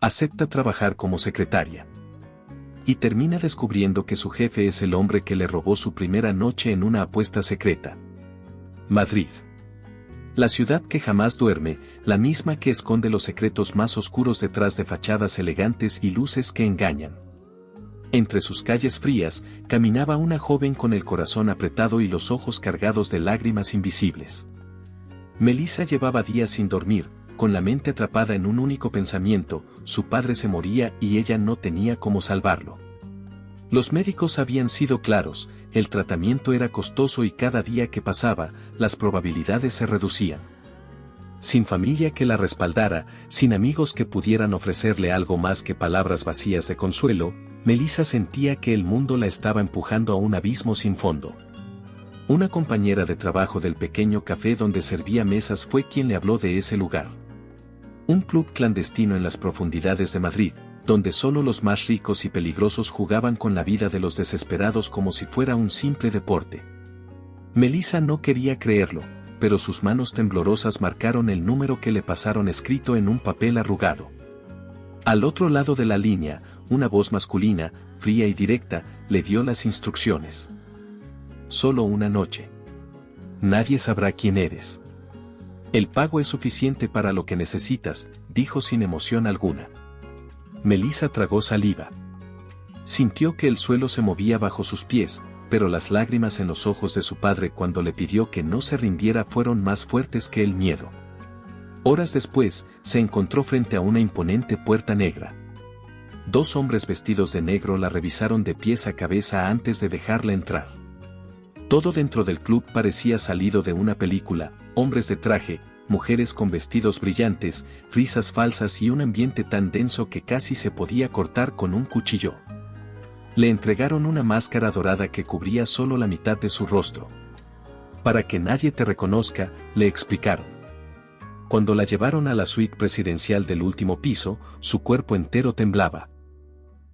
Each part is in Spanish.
Acepta trabajar como secretaria. Y termina descubriendo que su jefe es el hombre que le robó su primera noche en una apuesta secreta. Madrid. La ciudad que jamás duerme, la misma que esconde los secretos más oscuros detrás de fachadas elegantes y luces que engañan. Entre sus calles frías, caminaba una joven con el corazón apretado y los ojos cargados de lágrimas invisibles. Melissa llevaba días sin dormir, con la mente atrapada en un único pensamiento: su padre se moría y ella no tenía cómo salvarlo. Los médicos habían sido claros, el tratamiento era costoso y cada día que pasaba, las probabilidades se reducían. Sin familia que la respaldara, sin amigos que pudieran ofrecerle algo más que palabras vacías de consuelo, Melissa sentía que el mundo la estaba empujando a un abismo sin fondo. Una compañera de trabajo del pequeño café donde servía mesas fue quien le habló de ese lugar. Un club clandestino en las profundidades de Madrid, donde solo los más ricos y peligrosos jugaban con la vida de los desesperados como si fuera un simple deporte. Melissa no quería creerlo, pero sus manos temblorosas marcaron el número que le pasaron escrito en un papel arrugado. Al otro lado de la línea, una voz masculina, fría y directa, le dio las instrucciones. Solo una noche. Nadie sabrá quién eres. El pago es suficiente para lo que necesitas, dijo sin emoción alguna. Melissa tragó saliva. Sintió que el suelo se movía bajo sus pies, pero las lágrimas en los ojos de su padre cuando le pidió que no se rindiera fueron más fuertes que el miedo. Horas después, se encontró frente a una imponente puerta negra. Dos hombres vestidos de negro la revisaron de pies a cabeza antes de dejarla entrar. Todo dentro del club parecía salido de una película: hombres de traje, mujeres con vestidos brillantes, risas falsas y un ambiente tan denso que casi se podía cortar con un cuchillo. Le entregaron una máscara dorada que cubría solo la mitad de su rostro. Para que nadie te reconozca, le explicaron. Cuando la llevaron a la suite presidencial del último piso, su cuerpo entero temblaba.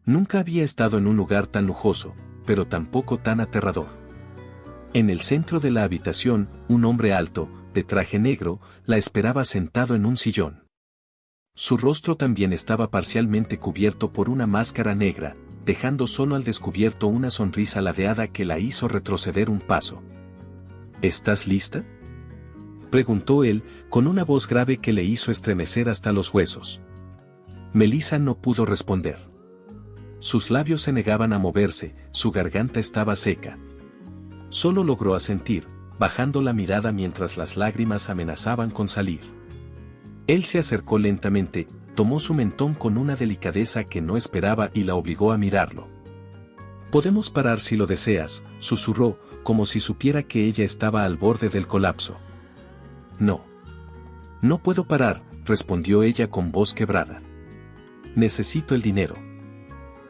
Nunca había estado en un lugar tan lujoso, pero tampoco tan aterrador. En el centro de la habitación, un hombre alto, de traje negro, la esperaba sentado en un sillón. Su rostro también estaba parcialmente cubierto por una máscara negra, dejando solo al descubierto una sonrisa ladeada que la hizo retroceder un paso. ¿Estás lista?, preguntó él, con una voz grave que le hizo estremecer hasta los huesos. Melissa no pudo responder. Sus labios se negaban a moverse, su garganta estaba seca. Solo logró asentir, bajando la mirada mientras las lágrimas amenazaban con salir. Él se acercó lentamente, tomó su mentón con una delicadeza que no esperaba y la obligó a mirarlo. «Podemos parar si lo deseas», susurró, como si supiera que ella estaba al borde del colapso. «No. No puedo parar», respondió ella con voz quebrada. «Necesito el dinero».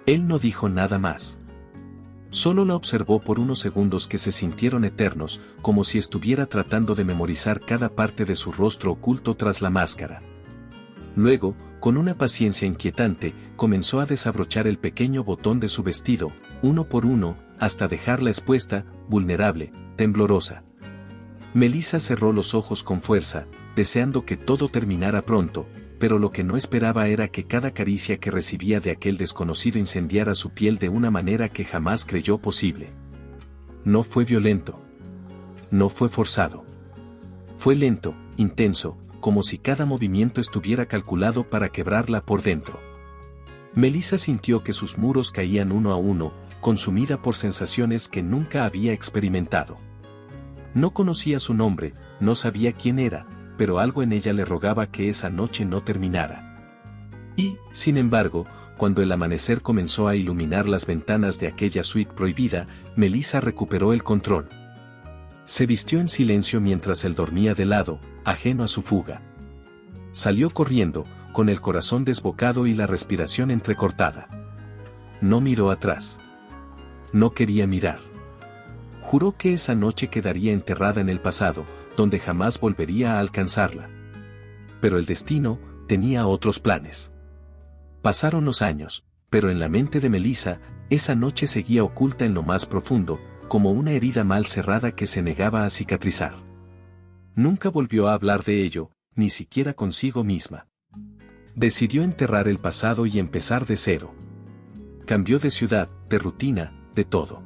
Él no dijo nada más. Solo la observó por unos segundos que se sintieron eternos, como si estuviera tratando de memorizar cada parte de su rostro oculto tras la máscara. Luego, con una paciencia inquietante, comenzó a desabrochar el pequeño botón de su vestido, uno por uno, hasta dejarla expuesta, vulnerable, temblorosa. Melissa cerró los ojos con fuerza, deseando que todo terminara pronto, pero lo que no esperaba era que cada caricia que recibía de aquel desconocido incendiara su piel de una manera que jamás creyó posible. No fue violento. No fue forzado. Fue lento, intenso, como si cada movimiento estuviera calculado para quebrarla por dentro. Melissa sintió que sus muros caían uno a uno, consumida por sensaciones que nunca había experimentado. No conocía su nombre, no sabía quién era, pero algo en ella le rogaba que esa noche no terminara. Y, sin embargo, cuando el amanecer comenzó a iluminar las ventanas de aquella suite prohibida, Melissa recuperó el control. Se vistió en silencio mientras él dormía de lado, ajeno a su fuga. Salió corriendo, con el corazón desbocado y la respiración entrecortada. No miró atrás. No quería mirar. Juró que esa noche quedaría enterrada en el pasado, donde jamás volvería a alcanzarla. Pero el destino tenía otros planes. Pasaron los años, pero en la mente de Melissa, esa noche seguía oculta en lo más profundo, como una herida mal cerrada que se negaba a cicatrizar. Nunca volvió a hablar de ello, ni siquiera consigo misma. Decidió enterrar el pasado y empezar de cero. Cambió de ciudad, de rutina, de todo.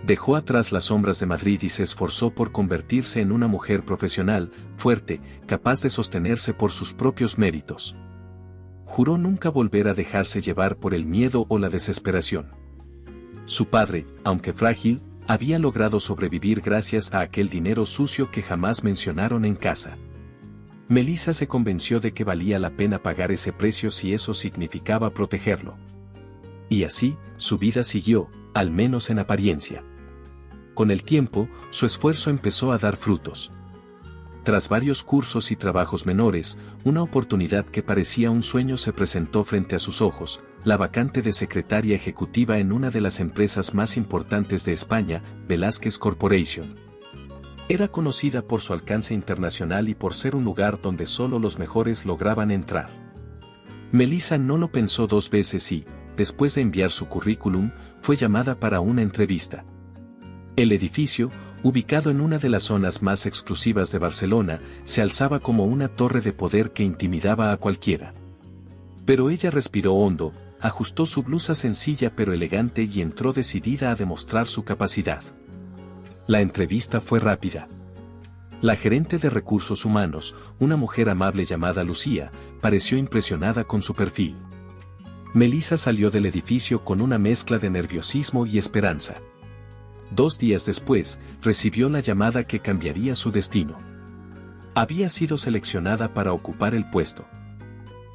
Dejó atrás las sombras de Madrid y se esforzó por convertirse en una mujer profesional, fuerte, capaz de sostenerse por sus propios méritos. Juró nunca volver a dejarse llevar por el miedo o la desesperación. Su padre, aunque frágil, había logrado sobrevivir gracias a aquel dinero sucio que jamás mencionaron en casa. Melissa se convenció de que valía la pena pagar ese precio si eso significaba protegerlo. Y así, su vida siguió, al menos en apariencia. Con el tiempo, su esfuerzo empezó a dar frutos. Tras varios cursos y trabajos menores, una oportunidad que parecía un sueño se presentó frente a sus ojos, la vacante de secretaria ejecutiva en una de las empresas más importantes de España, Velázquez Corporation. Era conocida por su alcance internacional y por ser un lugar donde solo los mejores lograban entrar. Melissa no lo pensó dos veces y, después de enviar su currículum, fue llamada para una entrevista. El edificio, ubicado en una de las zonas más exclusivas de Barcelona, se alzaba como una torre de poder que intimidaba a cualquiera. Pero ella respiró hondo, ajustó su blusa sencilla pero elegante y entró decidida a demostrar su capacidad. La entrevista fue rápida. La gerente de recursos humanos, una mujer amable llamada Lucía, pareció impresionada con su perfil. Melissa salió del edificio con una mezcla de nerviosismo y esperanza. 2 días después, recibió la llamada que cambiaría su destino. Había sido seleccionada para ocupar el puesto.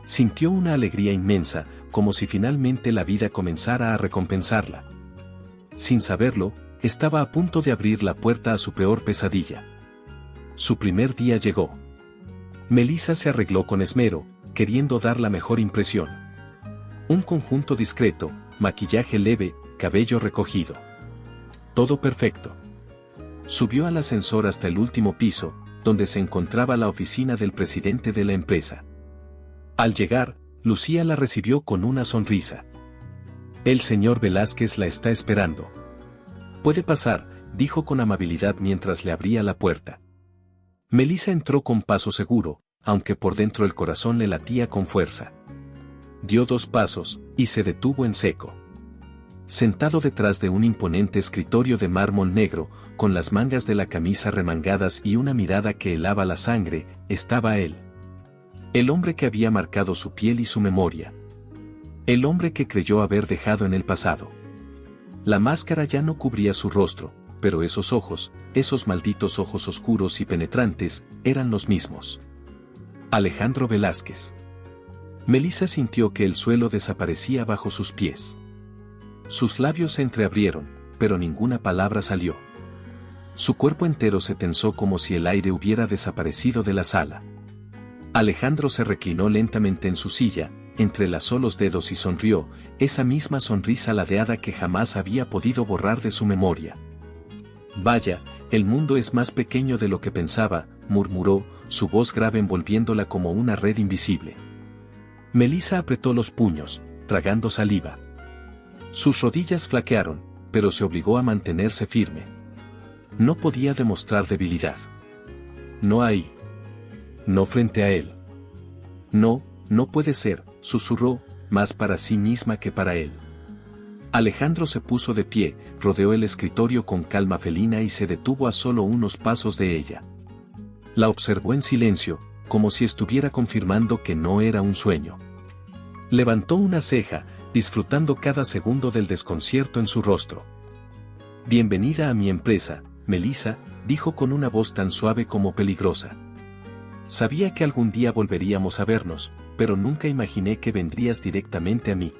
Sintió una alegría inmensa, como si finalmente la vida comenzara a recompensarla. Sin saberlo, estaba a punto de abrir la puerta a su peor pesadilla. Su primer día llegó. Melissa se arregló con esmero, queriendo dar la mejor impresión. Un conjunto discreto, maquillaje leve, cabello recogido. Todo perfecto. Subió al ascensor hasta el último piso, donde se encontraba la oficina del presidente de la empresa. Al llegar, Lucía la recibió con una sonrisa. El señor Velázquez la está esperando. Puede pasar, dijo con amabilidad mientras le abría la puerta. Melissa entró con paso seguro, aunque por dentro el corazón le latía con fuerza. Dio 2 pasos, y se detuvo en seco. Sentado detrás de un imponente escritorio de mármol negro, con las mangas de la camisa remangadas y una mirada que helaba la sangre, estaba él. El hombre que había marcado su piel y su memoria. El hombre que creyó haber dejado en el pasado. La máscara ya no cubría su rostro, pero esos ojos, esos malditos ojos oscuros y penetrantes, eran los mismos. Alejandro Velázquez. Melissa sintió que el suelo desaparecía bajo sus pies. Sus labios se entreabrieron, pero ninguna palabra salió. Su cuerpo entero se tensó como si el aire hubiera desaparecido de la sala. Alejandro se reclinó lentamente en su silla, entrelazó los dedos y sonrió, esa misma sonrisa ladeada que jamás había podido borrar de su memoria. Vaya, el mundo es más pequeño de lo que pensaba, murmuró, su voz grave envolviéndola como una red invisible. Melissa apretó los puños, tragando saliva. Sus rodillas flaquearon, pero se obligó a mantenerse firme. No podía demostrar debilidad. No ahí. No frente a él. No, no puede ser, susurró, más para sí misma que para él. Alejandro se puso de pie, rodeó el escritorio con calma felina y se detuvo a solo unos pasos de ella. La observó en silencio, como si estuviera confirmando que no era un sueño. Levantó una ceja, disfrutando cada segundo del desconcierto en su rostro. Bienvenida a mi empresa, Melissa, dijo con una voz tan suave como peligrosa. Sabía que algún día volveríamos a vernos, pero nunca imaginé que vendrías directamente a mí.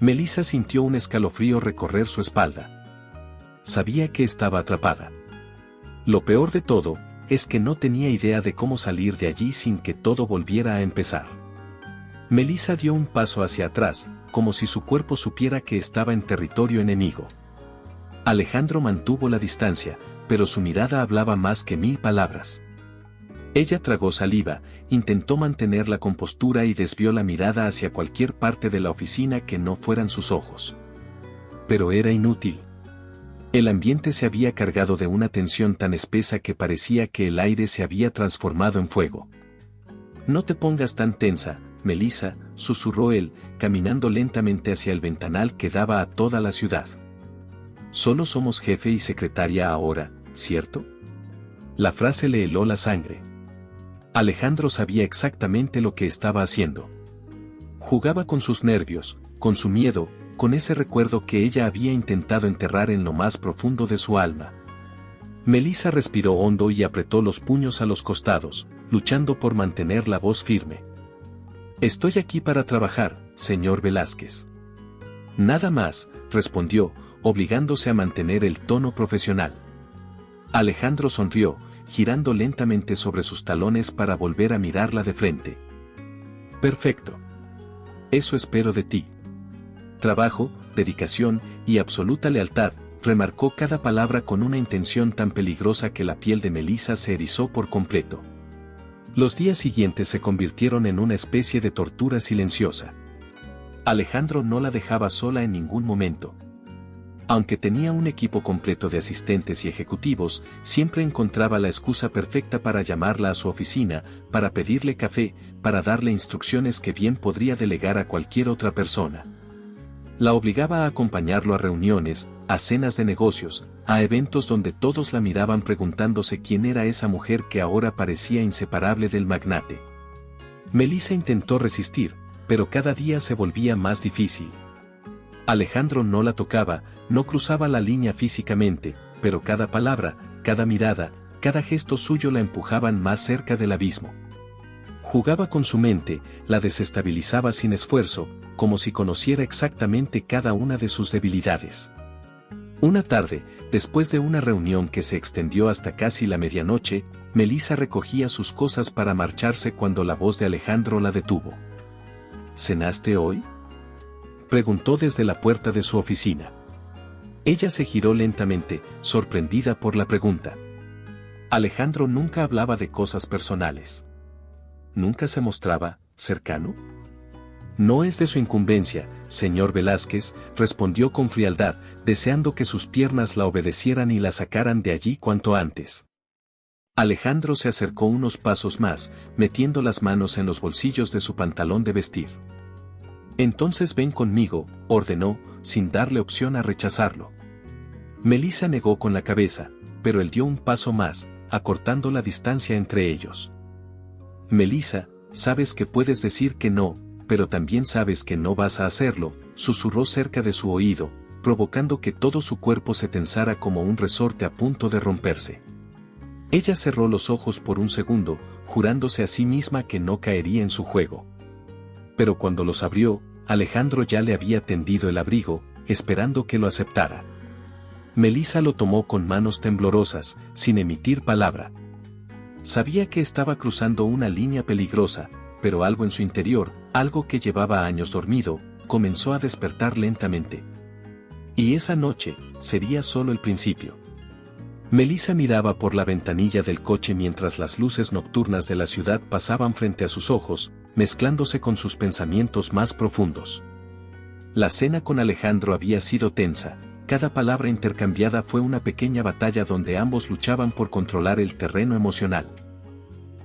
Melissa sintió un escalofrío recorrer su espalda. Sabía que estaba atrapada. Lo peor de todo, es que no tenía idea de cómo salir de allí sin que todo volviera a empezar. Melissa dio un paso hacia atrás, como si su cuerpo supiera que estaba en territorio enemigo. Alejandro mantuvo la distancia, pero su mirada hablaba más que 1000 palabras. Ella tragó saliva, intentó mantener la compostura y desvió la mirada hacia cualquier parte de la oficina que no fueran sus ojos. Pero era inútil. El ambiente se había cargado de una tensión tan espesa que parecía que el aire se había transformado en fuego. No te pongas tan tensa, Melissa, susurró él, caminando lentamente hacia el ventanal que daba a toda la ciudad. Solo somos jefe y secretaria ahora, ¿cierto? La frase le heló la sangre. Alejandro sabía exactamente lo que estaba haciendo. Jugaba con sus nervios, con su miedo, con ese recuerdo que ella había intentado enterrar en lo más profundo de su alma. Melissa respiró hondo y apretó los puños a los costados, luchando por mantener la voz firme. Estoy aquí para trabajar, señor Velázquez. Nada más, respondió, obligándose a mantener el tono profesional. Alejandro sonrió, girando lentamente sobre sus talones para volver a mirarla de frente. Perfecto. Eso espero de ti. Trabajo, dedicación y absoluta lealtad, remarcó cada palabra con una intención tan peligrosa que la piel de Melissa se erizó por completo. Los días siguientes se convirtieron en una especie de tortura silenciosa. Alejandro no la dejaba sola en ningún momento. Aunque tenía un equipo completo de asistentes y ejecutivos, siempre encontraba la excusa perfecta para llamarla a su oficina, para pedirle café, para darle instrucciones que bien podría delegar a cualquier otra persona. La obligaba a acompañarlo a reuniones, a cenas de negocios, a eventos donde todos la miraban preguntándose quién era esa mujer que ahora parecía inseparable del magnate. Melissa intentó resistir, pero cada día se volvía más difícil. Alejandro no la tocaba, no cruzaba la línea físicamente, pero cada palabra, cada mirada, cada gesto suyo la empujaban más cerca del abismo. Jugaba con su mente, la desestabilizaba sin esfuerzo, como si conociera exactamente cada una de sus debilidades. Una tarde, después de una reunión que se extendió hasta casi la medianoche, Melissa recogía sus cosas para marcharse cuando la voz de Alejandro la detuvo. ¿Cenaste hoy?, preguntó desde la puerta de su oficina. Ella se giró lentamente, sorprendida por la pregunta. Alejandro nunca hablaba de cosas personales. ¿Nunca se mostraba cercano? No es de su incumbencia, señor Velázquez, respondió con frialdad, deseando que sus piernas la obedecieran y la sacaran de allí cuanto antes. Alejandro se acercó unos pasos más, metiendo las manos en los bolsillos de su pantalón de vestir. Entonces ven conmigo, ordenó, sin darle opción a rechazarlo. Melissa negó con la cabeza, pero él dio un paso más, acortando la distancia entre ellos. Melissa, sabes que puedes decir que no, pero también sabes que no vas a hacerlo, susurró cerca de su oído, provocando que todo su cuerpo se tensara como un resorte a punto de romperse. Ella cerró los ojos por un segundo, jurándose a sí misma que no caería en su juego. Pero cuando los abrió, Alejandro ya le había tendido el abrigo, esperando que lo aceptara. Melissa lo tomó con manos temblorosas, sin emitir palabra. Sabía que estaba cruzando una línea peligrosa, pero algo en su interior, algo que llevaba años dormido, comenzó a despertar lentamente. Y esa noche, sería solo el principio. Melissa miraba por la ventanilla del coche mientras las luces nocturnas de la ciudad pasaban frente a sus ojos, mezclándose con sus pensamientos más profundos. La cena con Alejandro había sido tensa, cada palabra intercambiada fue una pequeña batalla donde ambos luchaban por controlar el terreno emocional.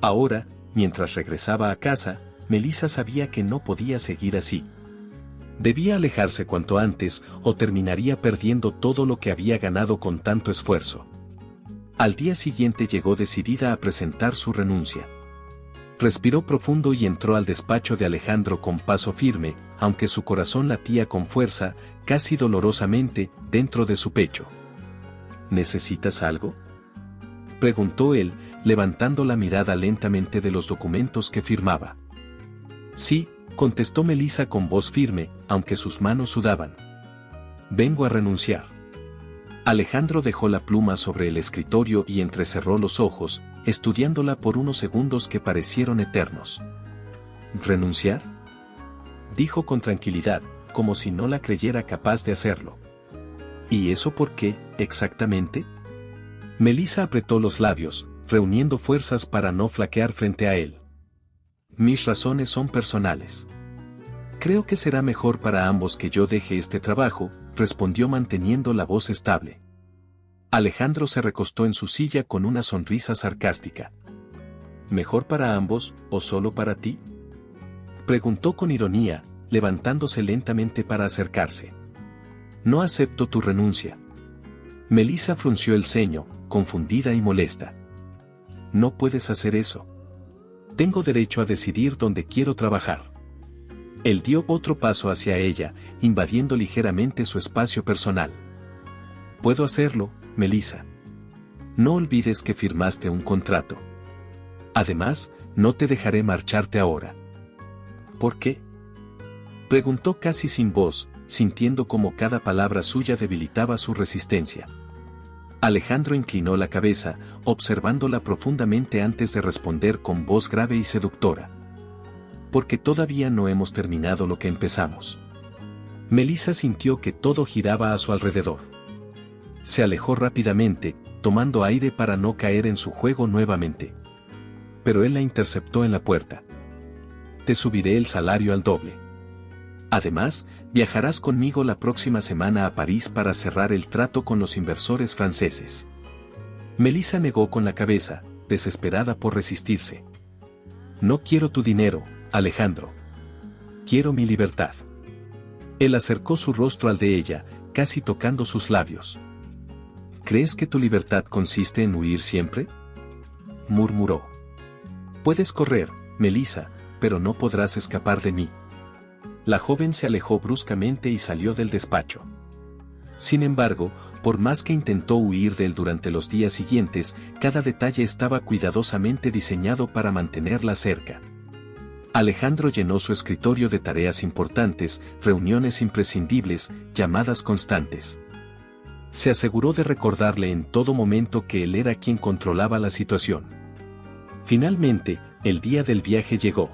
Ahora, mientras regresaba a casa, Melissa sabía que no podía seguir así. Debía alejarse cuanto antes o terminaría perdiendo todo lo que había ganado con tanto esfuerzo. Al día siguiente llegó decidida a presentar su renuncia. Respiró profundo y entró al despacho de Alejandro con paso firme, aunque su corazón latía con fuerza, casi dolorosamente, dentro de su pecho. ¿Necesitas algo?, preguntó él, levantando la mirada lentamente de los documentos que firmaba. Sí, contestó Melissa con voz firme, aunque sus manos sudaban. Vengo a renunciar. Alejandro dejó la pluma sobre el escritorio y entrecerró los ojos, estudiándola por unos segundos que parecieron eternos. ¿Renunciar?, dijo con tranquilidad, como si no la creyera capaz de hacerlo. ¿Y eso por qué, exactamente? Melissa apretó los labios, reuniendo fuerzas para no flaquear frente a él. Mis razones son personales. Creo que será mejor para ambos que yo deje este trabajo, respondió manteniendo la voz estable. Alejandro se recostó en su silla con una sonrisa sarcástica. ¿Mejor para ambos, o solo para ti?, Preguntó con ironía, levantándose lentamente para acercarse. No acepto tu renuncia. Melissa frunció el ceño, confundida y molesta. No puedes hacer eso. Tengo derecho a decidir dónde quiero trabajar. Él dio otro paso hacia ella, invadiendo ligeramente su espacio personal. Puedo hacerlo, Melissa. No olvides que firmaste un contrato. Además, no te dejaré marcharte ahora. ¿Por qué? Preguntó casi sin voz, sintiendo como cada palabra suya debilitaba su resistencia. Alejandro inclinó la cabeza, observándola profundamente antes de responder con voz grave y seductora. Porque todavía no hemos terminado lo que empezamos. Melissa sintió que todo giraba a su alrededor. Se alejó rápidamente, tomando aire para no caer en su juego nuevamente. Pero él la interceptó en la puerta. Te subiré el salario al doble. Además, viajarás conmigo la próxima semana a París para cerrar el trato con los inversores franceses. Melissa negó con la cabeza, desesperada por resistirse. No quiero tu dinero, Alejandro. Quiero mi libertad. Él acercó su rostro al de ella, casi tocando sus labios. ¿Crees que tu libertad consiste en huir siempre? Murmuró. Puedes correr, Melissa, pero no podrás escapar de mí. La joven se alejó bruscamente y salió del despacho. Sin embargo, por más que intentó huir de él durante los días siguientes, cada detalle estaba cuidadosamente diseñado para mantenerla cerca. Alejandro llenó su escritorio de tareas importantes, reuniones imprescindibles, llamadas constantes. Se aseguró de recordarle en todo momento que él era quien controlaba la situación. Finalmente, el día del viaje llegó.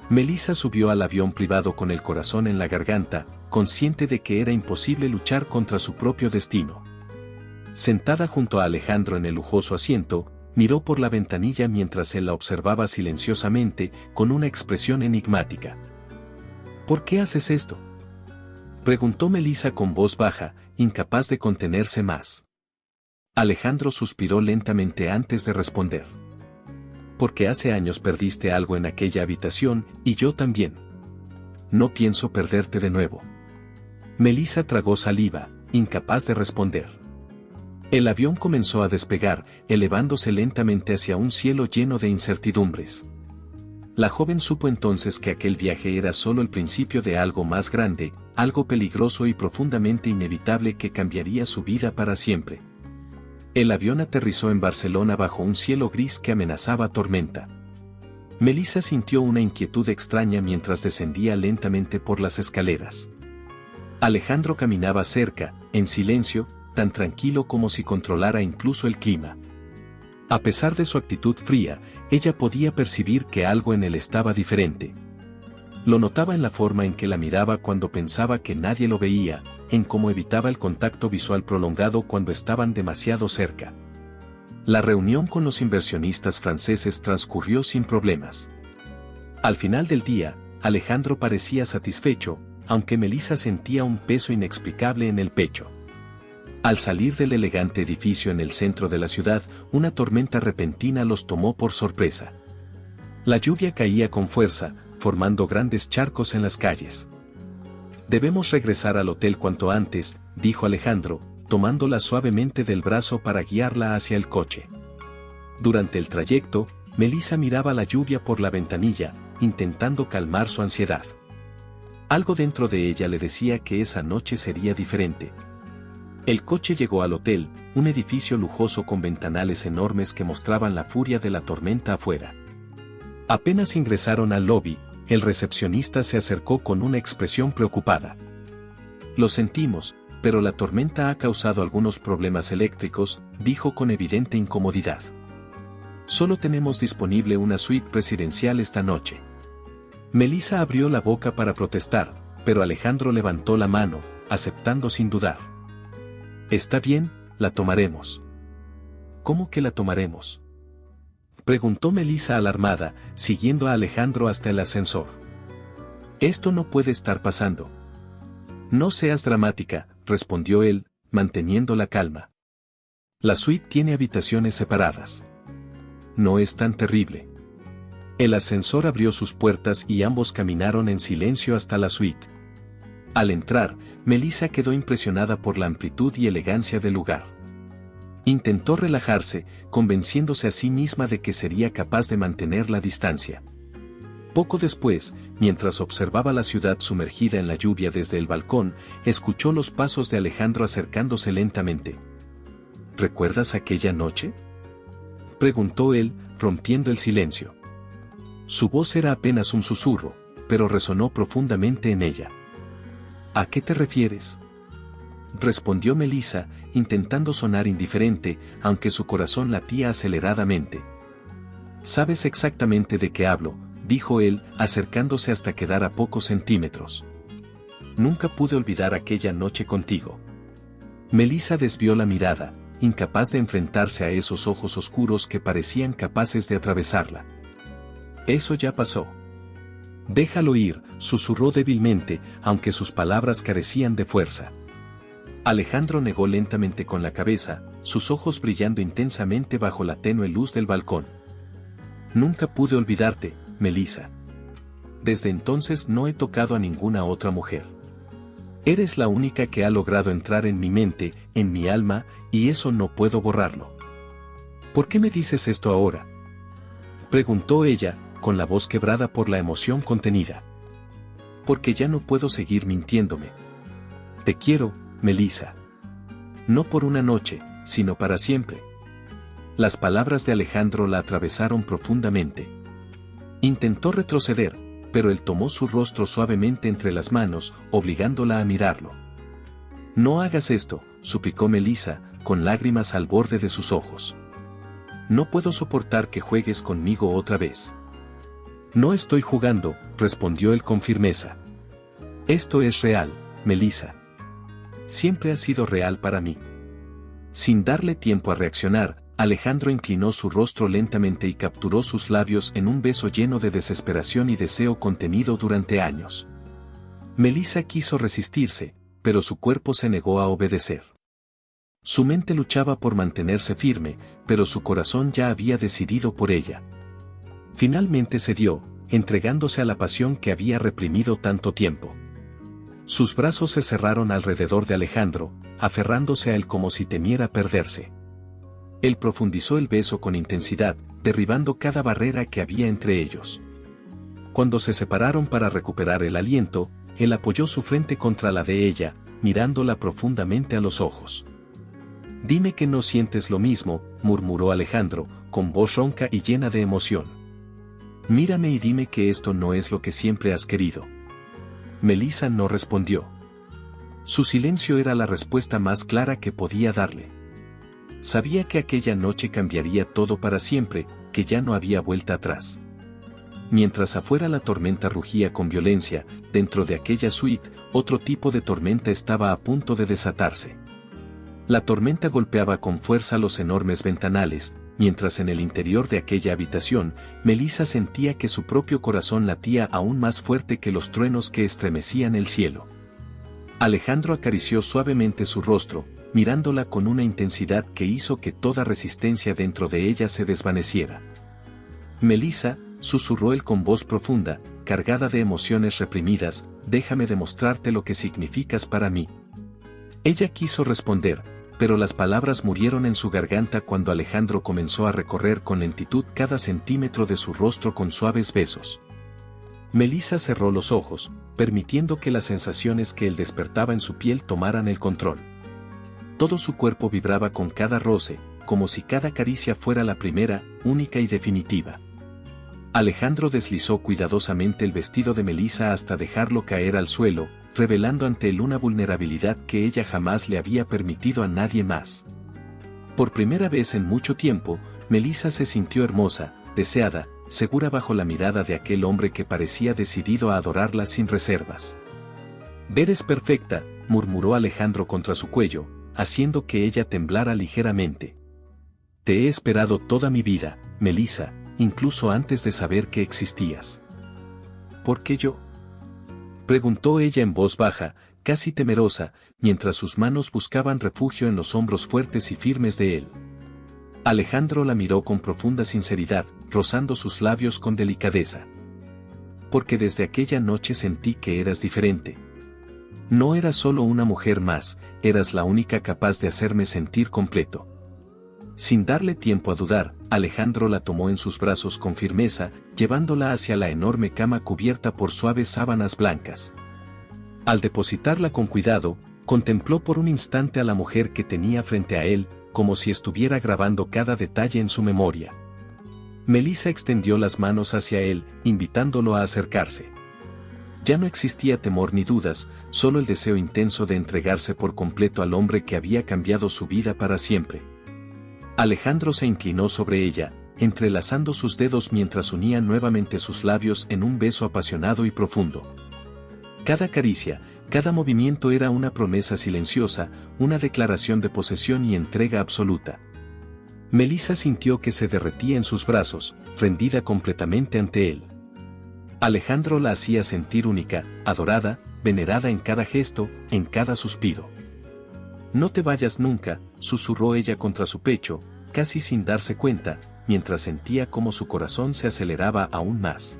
Melissa subió al avión privado con el corazón en la garganta, consciente de que era imposible luchar contra su propio destino. Sentada junto a Alejandro en el lujoso asiento, miró por la ventanilla mientras él la observaba silenciosamente, con una expresión enigmática. ¿Por qué haces esto?, preguntó Melissa con voz baja, incapaz de contenerse más. Alejandro suspiró lentamente antes de responder. Porque hace años perdiste algo en aquella habitación, y yo también. No pienso perderte de nuevo. Melissa tragó saliva, incapaz de responder. El avión comenzó a despegar, elevándose lentamente hacia un cielo lleno de incertidumbres. La joven supo entonces que aquel viaje era solo el principio de algo más grande, algo peligroso y profundamente inevitable que cambiaría su vida para siempre. El avión aterrizó en Barcelona bajo un cielo gris que amenazaba tormenta. Melissa sintió una inquietud extraña mientras descendía lentamente por las escaleras. Alejandro caminaba cerca, en silencio, tan tranquilo como si controlara incluso el clima. A pesar de su actitud fría, ella podía percibir que algo en él estaba diferente. Lo notaba en la forma en que la miraba cuando pensaba que nadie lo veía, en cómo evitaba el contacto visual prolongado cuando estaban demasiado cerca. La reunión con los inversionistas franceses transcurrió sin problemas. Al final del día, Alejandro parecía satisfecho, aunque Melissa sentía un peso inexplicable en el pecho. Al salir del elegante edificio en el centro de la ciudad, una tormenta repentina los tomó por sorpresa. La lluvia caía con fuerza, formando grandes charcos en las calles. Debemos regresar al hotel cuanto antes, dijo Alejandro, tomándola suavemente del brazo para guiarla hacia el coche. Durante el trayecto, Melissa miraba la lluvia por la ventanilla, intentando calmar su ansiedad. Algo dentro de ella le decía que esa noche sería diferente. El coche llegó al hotel, un edificio lujoso con ventanales enormes que mostraban la furia de la tormenta afuera. Apenas ingresaron al lobby, el recepcionista se acercó con una expresión preocupada. Lo sentimos, pero la tormenta ha causado algunos problemas eléctricos, dijo con evidente incomodidad. Solo tenemos disponible una suite presidencial esta noche. Melissa abrió la boca para protestar, pero Alejandro levantó la mano, aceptando sin dudar. Está bien, la tomaremos. ¿Cómo que la tomaremos?, preguntó Melissa alarmada, siguiendo a Alejandro hasta el ascensor. Esto no puede estar pasando. No seas dramática, respondió él, manteniendo la calma. La suite tiene habitaciones separadas. No es tan terrible. El ascensor abrió sus puertas y ambos caminaron en silencio hasta la suite. Al entrar, Melissa quedó impresionada por la amplitud y elegancia del lugar. Intentó relajarse, convenciéndose a sí misma de que sería capaz de mantener la distancia. Poco después, mientras observaba la ciudad sumergida en la lluvia desde el balcón, escuchó los pasos de Alejandro acercándose lentamente. ¿Recuerdas aquella noche?, preguntó él, rompiendo el silencio. Su voz era apenas un susurro, pero resonó profundamente en ella. ¿A qué te refieres?, respondió Melissa, intentando sonar indiferente, aunque su corazón latía aceleradamente. Sabes exactamente de qué hablo, dijo él, acercándose hasta quedar a pocos centímetros. Nunca pude olvidar aquella noche contigo. Melissa desvió la mirada, incapaz de enfrentarse a esos ojos oscuros que parecían capaces de atravesarla. Eso ya pasó. Déjalo ir, susurró débilmente, aunque sus palabras carecían de fuerza. Alejandro negó lentamente con la cabeza, sus ojos brillando intensamente bajo la tenue luz del balcón. Nunca pude olvidarte, Melissa. Desde entonces no he tocado a ninguna otra mujer. Eres la única que ha logrado entrar en mi mente, en mi alma, y eso no puedo borrarlo. ¿Por qué me dices esto ahora?, preguntó ella, con la voz quebrada por la emoción contenida. Porque ya no puedo seguir mintiéndome. Te quiero, Melissa. No por una noche, sino para siempre. Las palabras de Alejandro la atravesaron profundamente. Intentó retroceder, pero él tomó su rostro suavemente entre las manos, obligándola a mirarlo. No hagas esto, suplicó Melissa, con lágrimas al borde de sus ojos. No puedo soportar que juegues conmigo otra vez. No estoy jugando, respondió él con firmeza. Esto es real, Melissa. Siempre ha sido real para mí. Sin darle tiempo a reaccionar, Alejandro inclinó su rostro lentamente y capturó sus labios en un beso lleno de desesperación y deseo contenido durante años. Melissa quiso resistirse, pero su cuerpo se negó a obedecer. Su mente luchaba por mantenerse firme, pero su corazón ya había decidido por ella. Finalmente cedió, entregándose a la pasión que había reprimido tanto tiempo. Sus brazos se cerraron alrededor de Alejandro, aferrándose a él como si temiera perderse. Él profundizó el beso con intensidad, derribando cada barrera que había entre ellos. Cuando se separaron para recuperar el aliento, él apoyó su frente contra la de ella, mirándola profundamente a los ojos. Dime que no sientes lo mismo, murmuró Alejandro, con voz ronca y llena de emoción. Mírame y dime que esto no es lo que siempre has querido. Melissa no respondió. Su silencio era la respuesta más clara que podía darle. Sabía que aquella noche cambiaría todo para siempre, que ya no había vuelta atrás. Mientras afuera la tormenta rugía con violencia, dentro de aquella suite, otro tipo de tormenta estaba a punto de desatarse. La tormenta golpeaba con fuerza los enormes ventanales, mientras en el interior de aquella habitación, Melissa sentía que su propio corazón latía aún más fuerte que los truenos que estremecían el cielo. Alejandro acarició suavemente su rostro, mirándola con una intensidad que hizo que toda resistencia dentro de ella se desvaneciera. Melissa, susurró él con voz profunda, cargada de emociones reprimidas, déjame demostrarte lo que significas para mí. Ella quiso responder, pero las palabras murieron en su garganta cuando Alejandro comenzó a recorrer con lentitud cada centímetro de su rostro con suaves besos. Melissa cerró los ojos, permitiendo que las sensaciones que él despertaba en su piel tomaran el control. Todo su cuerpo vibraba con cada roce, como si cada caricia fuera la primera, única y definitiva. Alejandro deslizó cuidadosamente el vestido de Melissa hasta dejarlo caer al suelo, revelando ante él una vulnerabilidad que ella jamás le había permitido a nadie más. Por primera vez en mucho tiempo, Melissa se sintió hermosa, deseada, segura bajo la mirada de aquel hombre que parecía decidido a adorarla sin reservas. «Eres perfecta», murmuró Alejandro contra su cuello, haciendo que ella temblara ligeramente. «Te he esperado toda mi vida, Melissa, incluso antes de saber que existías». «¿Por qué yo?», preguntó ella en voz baja, casi temerosa, mientras sus manos buscaban refugio en los hombros fuertes y firmes de él. Alejandro la miró con profunda sinceridad, rozando sus labios con delicadeza. Porque desde aquella noche sentí que eras diferente. No eras solo una mujer más, eras la única capaz de hacerme sentir completo. Sin darle tiempo a dudar, Alejandro la tomó en sus brazos con firmeza, llevándola hacia la enorme cama cubierta por suaves sábanas blancas. Al depositarla con cuidado, contempló por un instante a la mujer que tenía frente a él, como si estuviera grabando cada detalle en su memoria. Melissa extendió las manos hacia él, invitándolo a acercarse. Ya no existía temor ni dudas, solo el deseo intenso de entregarse por completo al hombre que había cambiado su vida para siempre. Alejandro se inclinó sobre ella, entrelazando sus dedos mientras unía nuevamente sus labios en un beso apasionado y profundo. Cada caricia, cada movimiento era una promesa silenciosa, una declaración de posesión y entrega absoluta. Melissa sintió que se derretía en sus brazos, rendida completamente ante él. Alejandro la hacía sentir única, adorada, venerada en cada gesto, en cada suspiro. «No te vayas nunca», susurró ella contra su pecho, casi sin darse cuenta, mientras sentía cómo su corazón se aceleraba aún más.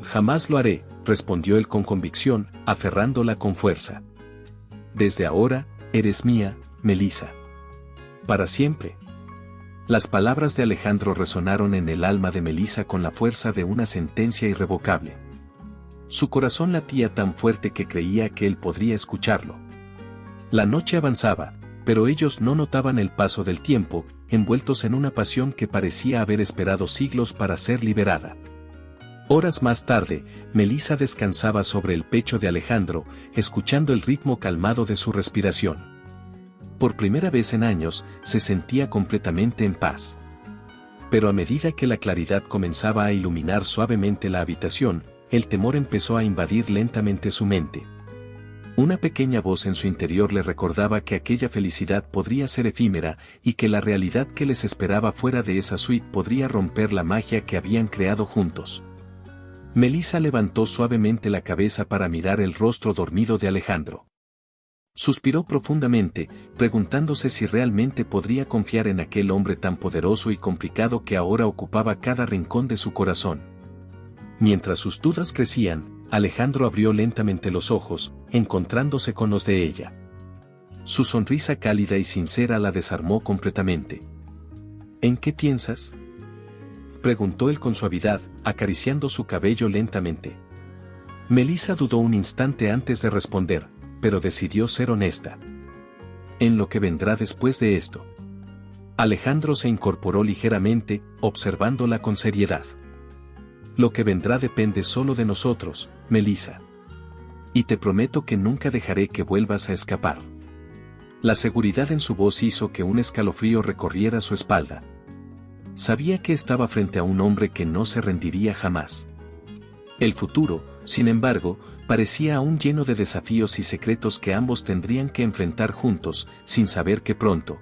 «Jamás lo haré», respondió él con convicción, aferrándola con fuerza. «Desde ahora, eres mía, Melissa. Para siempre». Las palabras de Alejandro resonaron en el alma de Melissa con la fuerza de una sentencia irrevocable. Su corazón latía tan fuerte que creía que él podría escucharlo. La noche avanzaba, pero ellos no notaban el paso del tiempo, envueltos en una pasión que parecía haber esperado siglos para ser liberada. Horas más tarde, Melissa descansaba sobre el pecho de Alejandro, escuchando el ritmo calmado de su respiración. Por primera vez en años, se sentía completamente en paz. Pero a medida que la claridad comenzaba a iluminar suavemente la habitación, el temor empezó a invadir lentamente su mente. Una pequeña voz en su interior le recordaba que aquella felicidad podría ser efímera y que la realidad que les esperaba fuera de esa suite podría romper la magia que habían creado juntos. Melissa levantó suavemente la cabeza para mirar el rostro dormido de Alejandro. Suspiró profundamente, preguntándose si realmente podría confiar en aquel hombre tan poderoso y complicado que ahora ocupaba cada rincón de su corazón. Mientras sus dudas crecían, Alejandro abrió lentamente los ojos, encontrándose con los de ella. Su sonrisa cálida y sincera la desarmó completamente. ¿En qué piensas?, preguntó él con suavidad, acariciando su cabello lentamente. Melissa dudó un instante antes de responder, pero decidió ser honesta. En lo que vendrá después de esto. Alejandro se incorporó ligeramente, observándola con seriedad. Lo que vendrá depende solo de nosotros, Melissa. Y te prometo que nunca dejaré que vuelvas a escapar. La seguridad en su voz hizo que un escalofrío recorriera su espalda. Sabía que estaba frente a un hombre que no se rendiría jamás. El futuro, sin embargo, parecía aún lleno de desafíos y secretos que ambos tendrían que enfrentar juntos, sin saber que pronto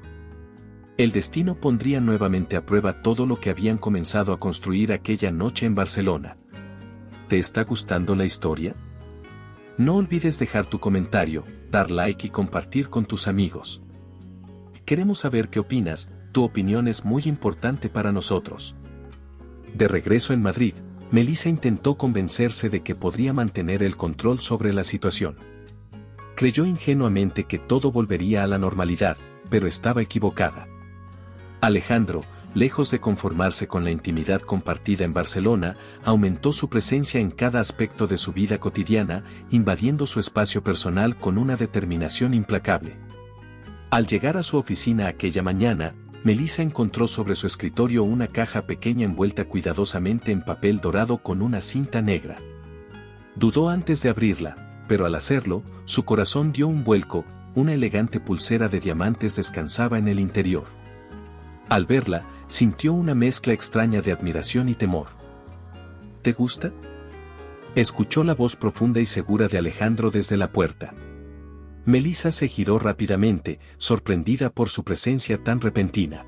el destino pondría nuevamente a prueba todo lo que habían comenzado a construir aquella noche en Barcelona. ¿Te está gustando la historia? No olvides dejar tu comentario, dar like y compartir con tus amigos. Queremos saber qué opinas, tu opinión es muy importante para nosotros. De regreso en Madrid, Melissa intentó convencerse de que podría mantener el control sobre la situación. Creyó ingenuamente que todo volvería a la normalidad, pero estaba equivocada. Alejandro, lejos de conformarse con la intimidad compartida en Barcelona, aumentó su presencia en cada aspecto de su vida cotidiana, invadiendo su espacio personal con una determinación implacable. Al llegar a su oficina aquella mañana, Melissa encontró sobre su escritorio una caja pequeña envuelta cuidadosamente en papel dorado con una cinta negra. Dudó antes de abrirla, pero al hacerlo, su corazón dio un vuelco, una elegante pulsera de diamantes descansaba en el interior. Al verla, sintió una mezcla extraña de admiración y temor. ¿Te gusta?, escuchó la voz profunda y segura de Alejandro desde la puerta. Melissa se giró rápidamente, sorprendida por su presencia tan repentina.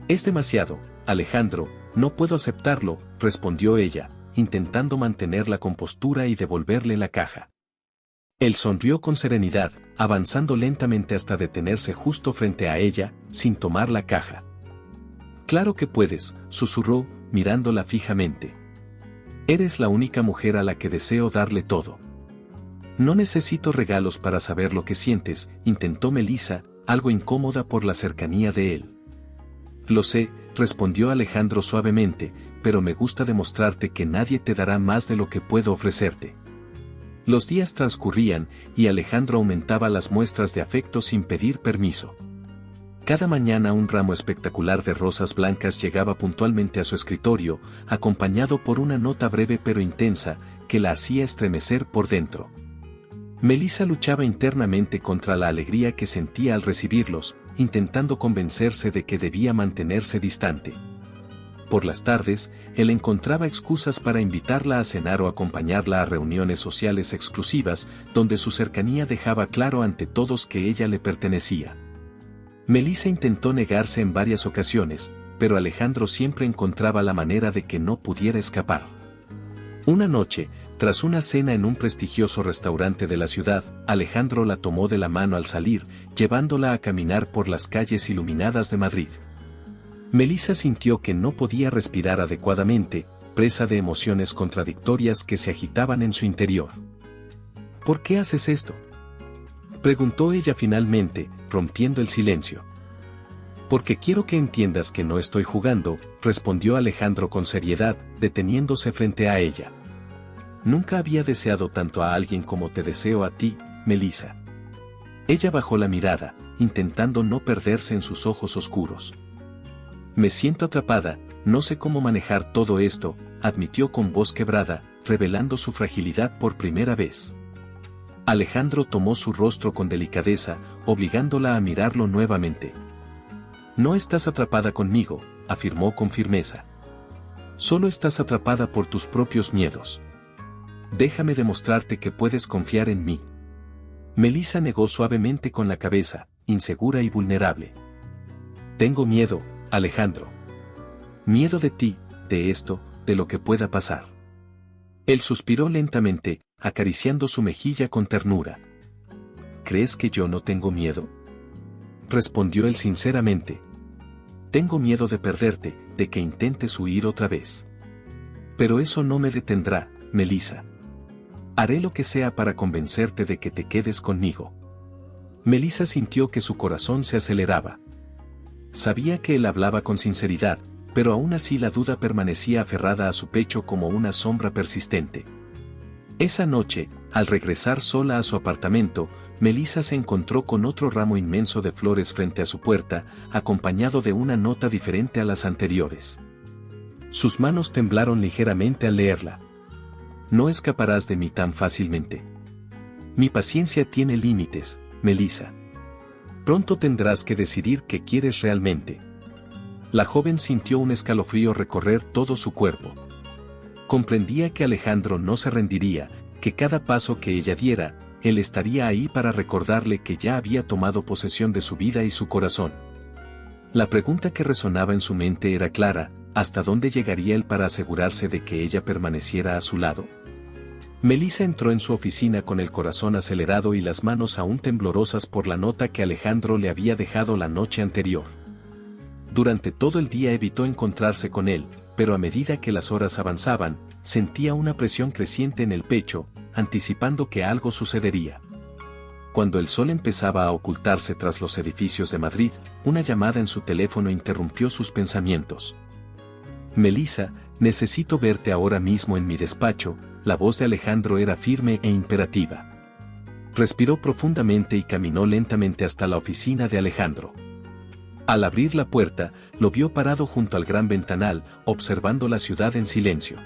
«Es demasiado, Alejandro, no puedo aceptarlo», respondió ella, intentando mantener la compostura y devolverle la caja. Él sonrió con serenidad, avanzando lentamente hasta detenerse justo frente a ella, sin tomar la caja. «Claro que puedes», susurró, mirándola fijamente. Eres la única mujer a la que deseo darle todo. No necesito regalos para saber lo que sientes, intentó Melissa, algo incómoda por la cercanía de él. Lo sé, respondió Alejandro suavemente, pero me gusta demostrarte que nadie te dará más de lo que puedo ofrecerte. Los días transcurrían, y Alejandro aumentaba las muestras de afecto sin pedir permiso. Cada mañana un ramo espectacular de rosas blancas llegaba puntualmente a su escritorio, acompañado por una nota breve pero intensa, que la hacía estremecer por dentro. Melissa luchaba internamente contra la alegría que sentía al recibirlos, intentando convencerse de que debía mantenerse distante. Por las tardes, él encontraba excusas para invitarla a cenar o acompañarla a reuniones sociales exclusivas, donde su cercanía dejaba claro ante todos que ella le pertenecía. Melissa intentó negarse en varias ocasiones, pero Alejandro siempre encontraba la manera de que no pudiera escapar. Una noche, tras una cena en un prestigioso restaurante de la ciudad, Alejandro la tomó de la mano al salir, llevándola a caminar por las calles iluminadas de Madrid. Melissa sintió que no podía respirar adecuadamente, presa de emociones contradictorias que se agitaban en su interior. ¿Por qué haces esto?, preguntó ella finalmente, rompiendo el silencio. Porque quiero que entiendas que no estoy jugando, respondió Alejandro con seriedad, deteniéndose frente a ella. Nunca había deseado tanto a alguien como te deseo a ti, Melissa. Ella bajó la mirada, intentando no perderse en sus ojos oscuros. Me siento atrapada, no sé cómo manejar todo esto, admitió con voz quebrada, revelando su fragilidad por primera vez. Alejandro tomó su rostro con delicadeza, obligándola a mirarlo nuevamente. No estás atrapada conmigo, afirmó con firmeza. Solo estás atrapada por tus propios miedos. Déjame demostrarte que puedes confiar en mí. Melissa negó suavemente con la cabeza, insegura y vulnerable. Tengo miedo, Alejandro. Miedo de ti, de esto, de lo que pueda pasar. Él suspiró lentamente, acariciando su mejilla con ternura. ¿Crees que yo no tengo miedo?, respondió él sinceramente. Tengo miedo de perderte, de que intentes huir otra vez. Pero eso no me detendrá, Melissa. Haré lo que sea para convencerte de que te quedes conmigo. Melissa sintió que su corazón se aceleraba. Sabía que él hablaba con sinceridad, pero aún así la duda permanecía aferrada a su pecho como una sombra persistente. Esa noche, al regresar sola a su apartamento, Melissa se encontró con otro ramo inmenso de flores frente a su puerta, acompañado de una nota diferente a las anteriores. Sus manos temblaron ligeramente al leerla. No escaparás de mí tan fácilmente. Mi paciencia tiene límites, Melissa. Pronto tendrás que decidir qué quieres realmente. La joven sintió un escalofrío recorrer todo su cuerpo. Comprendía que Alejandro no se rendiría, que cada paso que ella diera, él estaría ahí para recordarle que ya había tomado posesión de su vida y su corazón. La pregunta que resonaba en su mente era clara: ¿hasta dónde llegaría él para asegurarse de que ella permaneciera a su lado? Melissa entró en su oficina con el corazón acelerado y las manos aún temblorosas por la nota que Alejandro le había dejado la noche anterior. Durante todo el día evitó encontrarse con él, pero a medida que las horas avanzaban, sentía una presión creciente en el pecho, anticipando que algo sucedería. Cuando el sol empezaba a ocultarse tras los edificios de Madrid, una llamada en su teléfono interrumpió sus pensamientos. Melissa, necesito verte ahora mismo en mi despacho. La voz de Alejandro era firme e imperativa. Respiró profundamente y caminó lentamente hasta la oficina de Alejandro. Al abrir la puerta, lo vio parado junto al gran ventanal, observando la ciudad en silencio.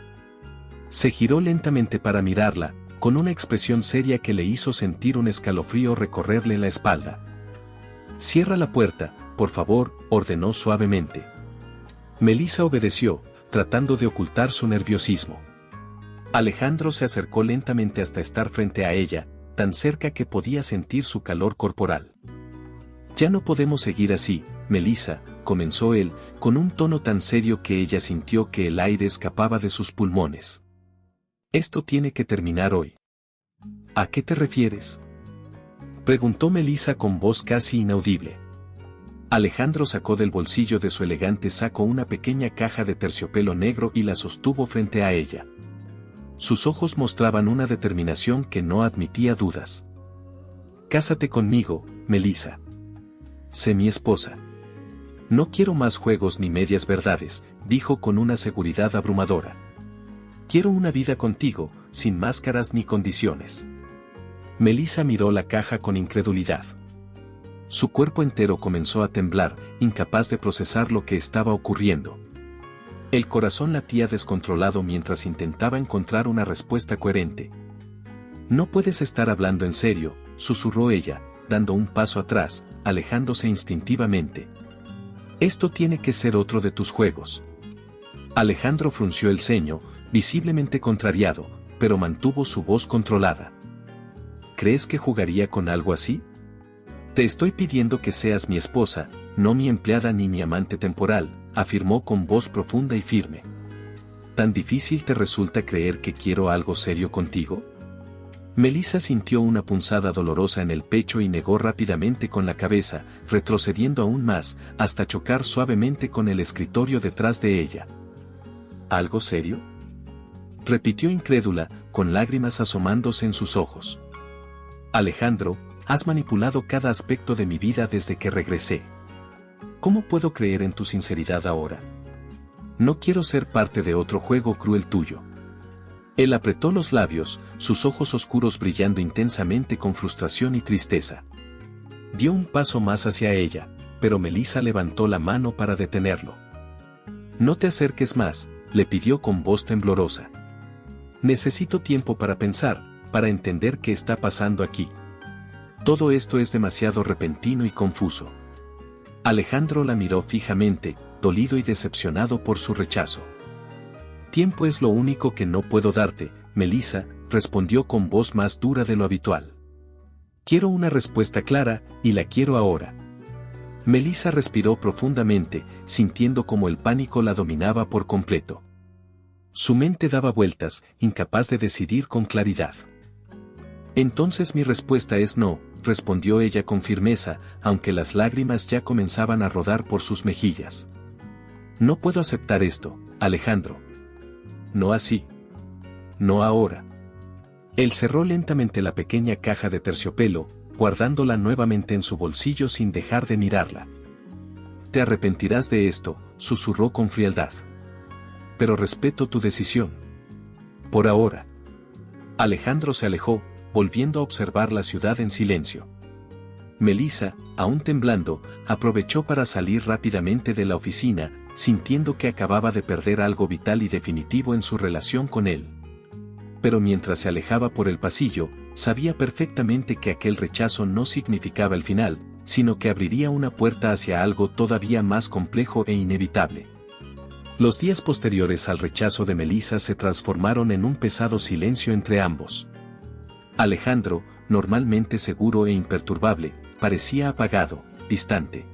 Se giró lentamente para mirarla, con una expresión seria que le hizo sentir un escalofrío recorrerle la espalda. «Cierra la puerta, por favor», ordenó suavemente. Melissa obedeció, tratando de ocultar su nerviosismo. Alejandro se acercó lentamente hasta estar frente a ella, tan cerca que podía sentir su calor corporal. «Ya no podemos seguir así, Melissa», comenzó él, con un tono tan serio que ella sintió que el aire escapaba de sus pulmones. «Esto tiene que terminar hoy». «¿A qué te refieres?», preguntó Melissa con voz casi inaudible. Alejandro sacó del bolsillo de su elegante saco una pequeña caja de terciopelo negro y la sostuvo frente a ella. Sus ojos mostraban una determinación que no admitía dudas. «Cásate conmigo, Melissa. Sé mi esposa». «No quiero más juegos ni medias verdades», dijo con una seguridad abrumadora. «Quiero una vida contigo, sin máscaras ni condiciones». Melissa miró la caja con incredulidad. Su cuerpo entero comenzó a temblar, incapaz de procesar lo que estaba ocurriendo. El corazón latía descontrolado mientras intentaba encontrar una respuesta coherente. «No puedes estar hablando en serio», susurró ella, dando un paso atrás, alejándose instintivamente. «Esto tiene que ser otro de tus juegos». Alejandro frunció el ceño, visiblemente contrariado, pero mantuvo su voz controlada. «¿Crees que jugaría con algo así? Te estoy pidiendo que seas mi esposa, no mi empleada ni mi amante temporal», afirmó con voz profunda y firme. «¿Tan difícil te resulta creer que quiero algo serio contigo?» Melissa sintió una punzada dolorosa en el pecho y negó rápidamente con la cabeza, retrocediendo aún más, hasta chocar suavemente con el escritorio detrás de ella. «¿Algo serio?», repitió incrédula, con lágrimas asomándose en sus ojos. «Alejandro, has manipulado cada aspecto de mi vida desde que regresé. ¿Cómo puedo creer en tu sinceridad ahora? No quiero ser parte de otro juego cruel tuyo». Él apretó los labios, sus ojos oscuros brillando intensamente con frustración y tristeza. Dio un paso más hacia ella, pero Melissa levantó la mano para detenerlo. «No te acerques más», le pidió con voz temblorosa. «Necesito tiempo para pensar, para entender qué está pasando aquí. Todo esto es demasiado repentino y confuso». Alejandro la miró fijamente, dolido y decepcionado por su rechazo. «Tiempo es lo único que no puedo darte», Melissa respondió con voz más dura de lo habitual. «Quiero una respuesta clara, y la quiero ahora». Melissa respiró profundamente, sintiendo como el pánico la dominaba por completo. Su mente daba vueltas, incapaz de decidir con claridad. «Entonces mi respuesta es no», respondió ella con firmeza, aunque las lágrimas ya comenzaban a rodar por sus mejillas. «No puedo aceptar esto, Alejandro. No así. No ahora». Él cerró lentamente la pequeña caja de terciopelo, guardándola nuevamente en su bolsillo sin dejar de mirarla. «Te arrepentirás de esto», susurró con frialdad. «Pero respeto tu decisión. Por ahora». Alejandro se alejó, volviendo a observar la ciudad en silencio. Melissa, aún temblando, aprovechó para salir rápidamente de la oficina, sintiendo que acababa de perder algo vital y definitivo en su relación con él. Pero mientras se alejaba por el pasillo, sabía perfectamente que aquel rechazo no significaba el final, sino que abriría una puerta hacia algo todavía más complejo e inevitable. Los días posteriores al rechazo de Melissa se transformaron en un pesado silencio entre ambos. Alejandro, normalmente seguro e imperturbable, parecía apagado, distante.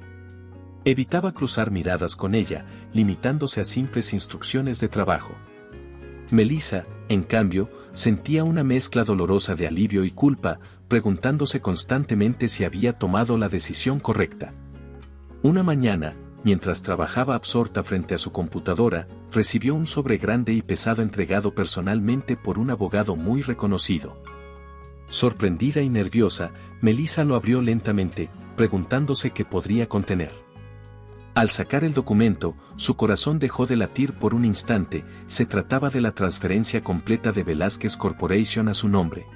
Evitaba cruzar miradas con ella, limitándose a simples instrucciones de trabajo. Melissa, en cambio, sentía una mezcla dolorosa de alivio y culpa, preguntándose constantemente si había tomado la decisión correcta. Una mañana, mientras trabajaba absorta frente a su computadora, recibió un sobre grande y pesado entregado personalmente por un abogado muy reconocido. Sorprendida y nerviosa, Melissa lo abrió lentamente, preguntándose qué podría contener. Al sacar el documento, su corazón dejó de latir por un instante. Se trataba de la transferencia completa de Velázquez Corporation a su nombre.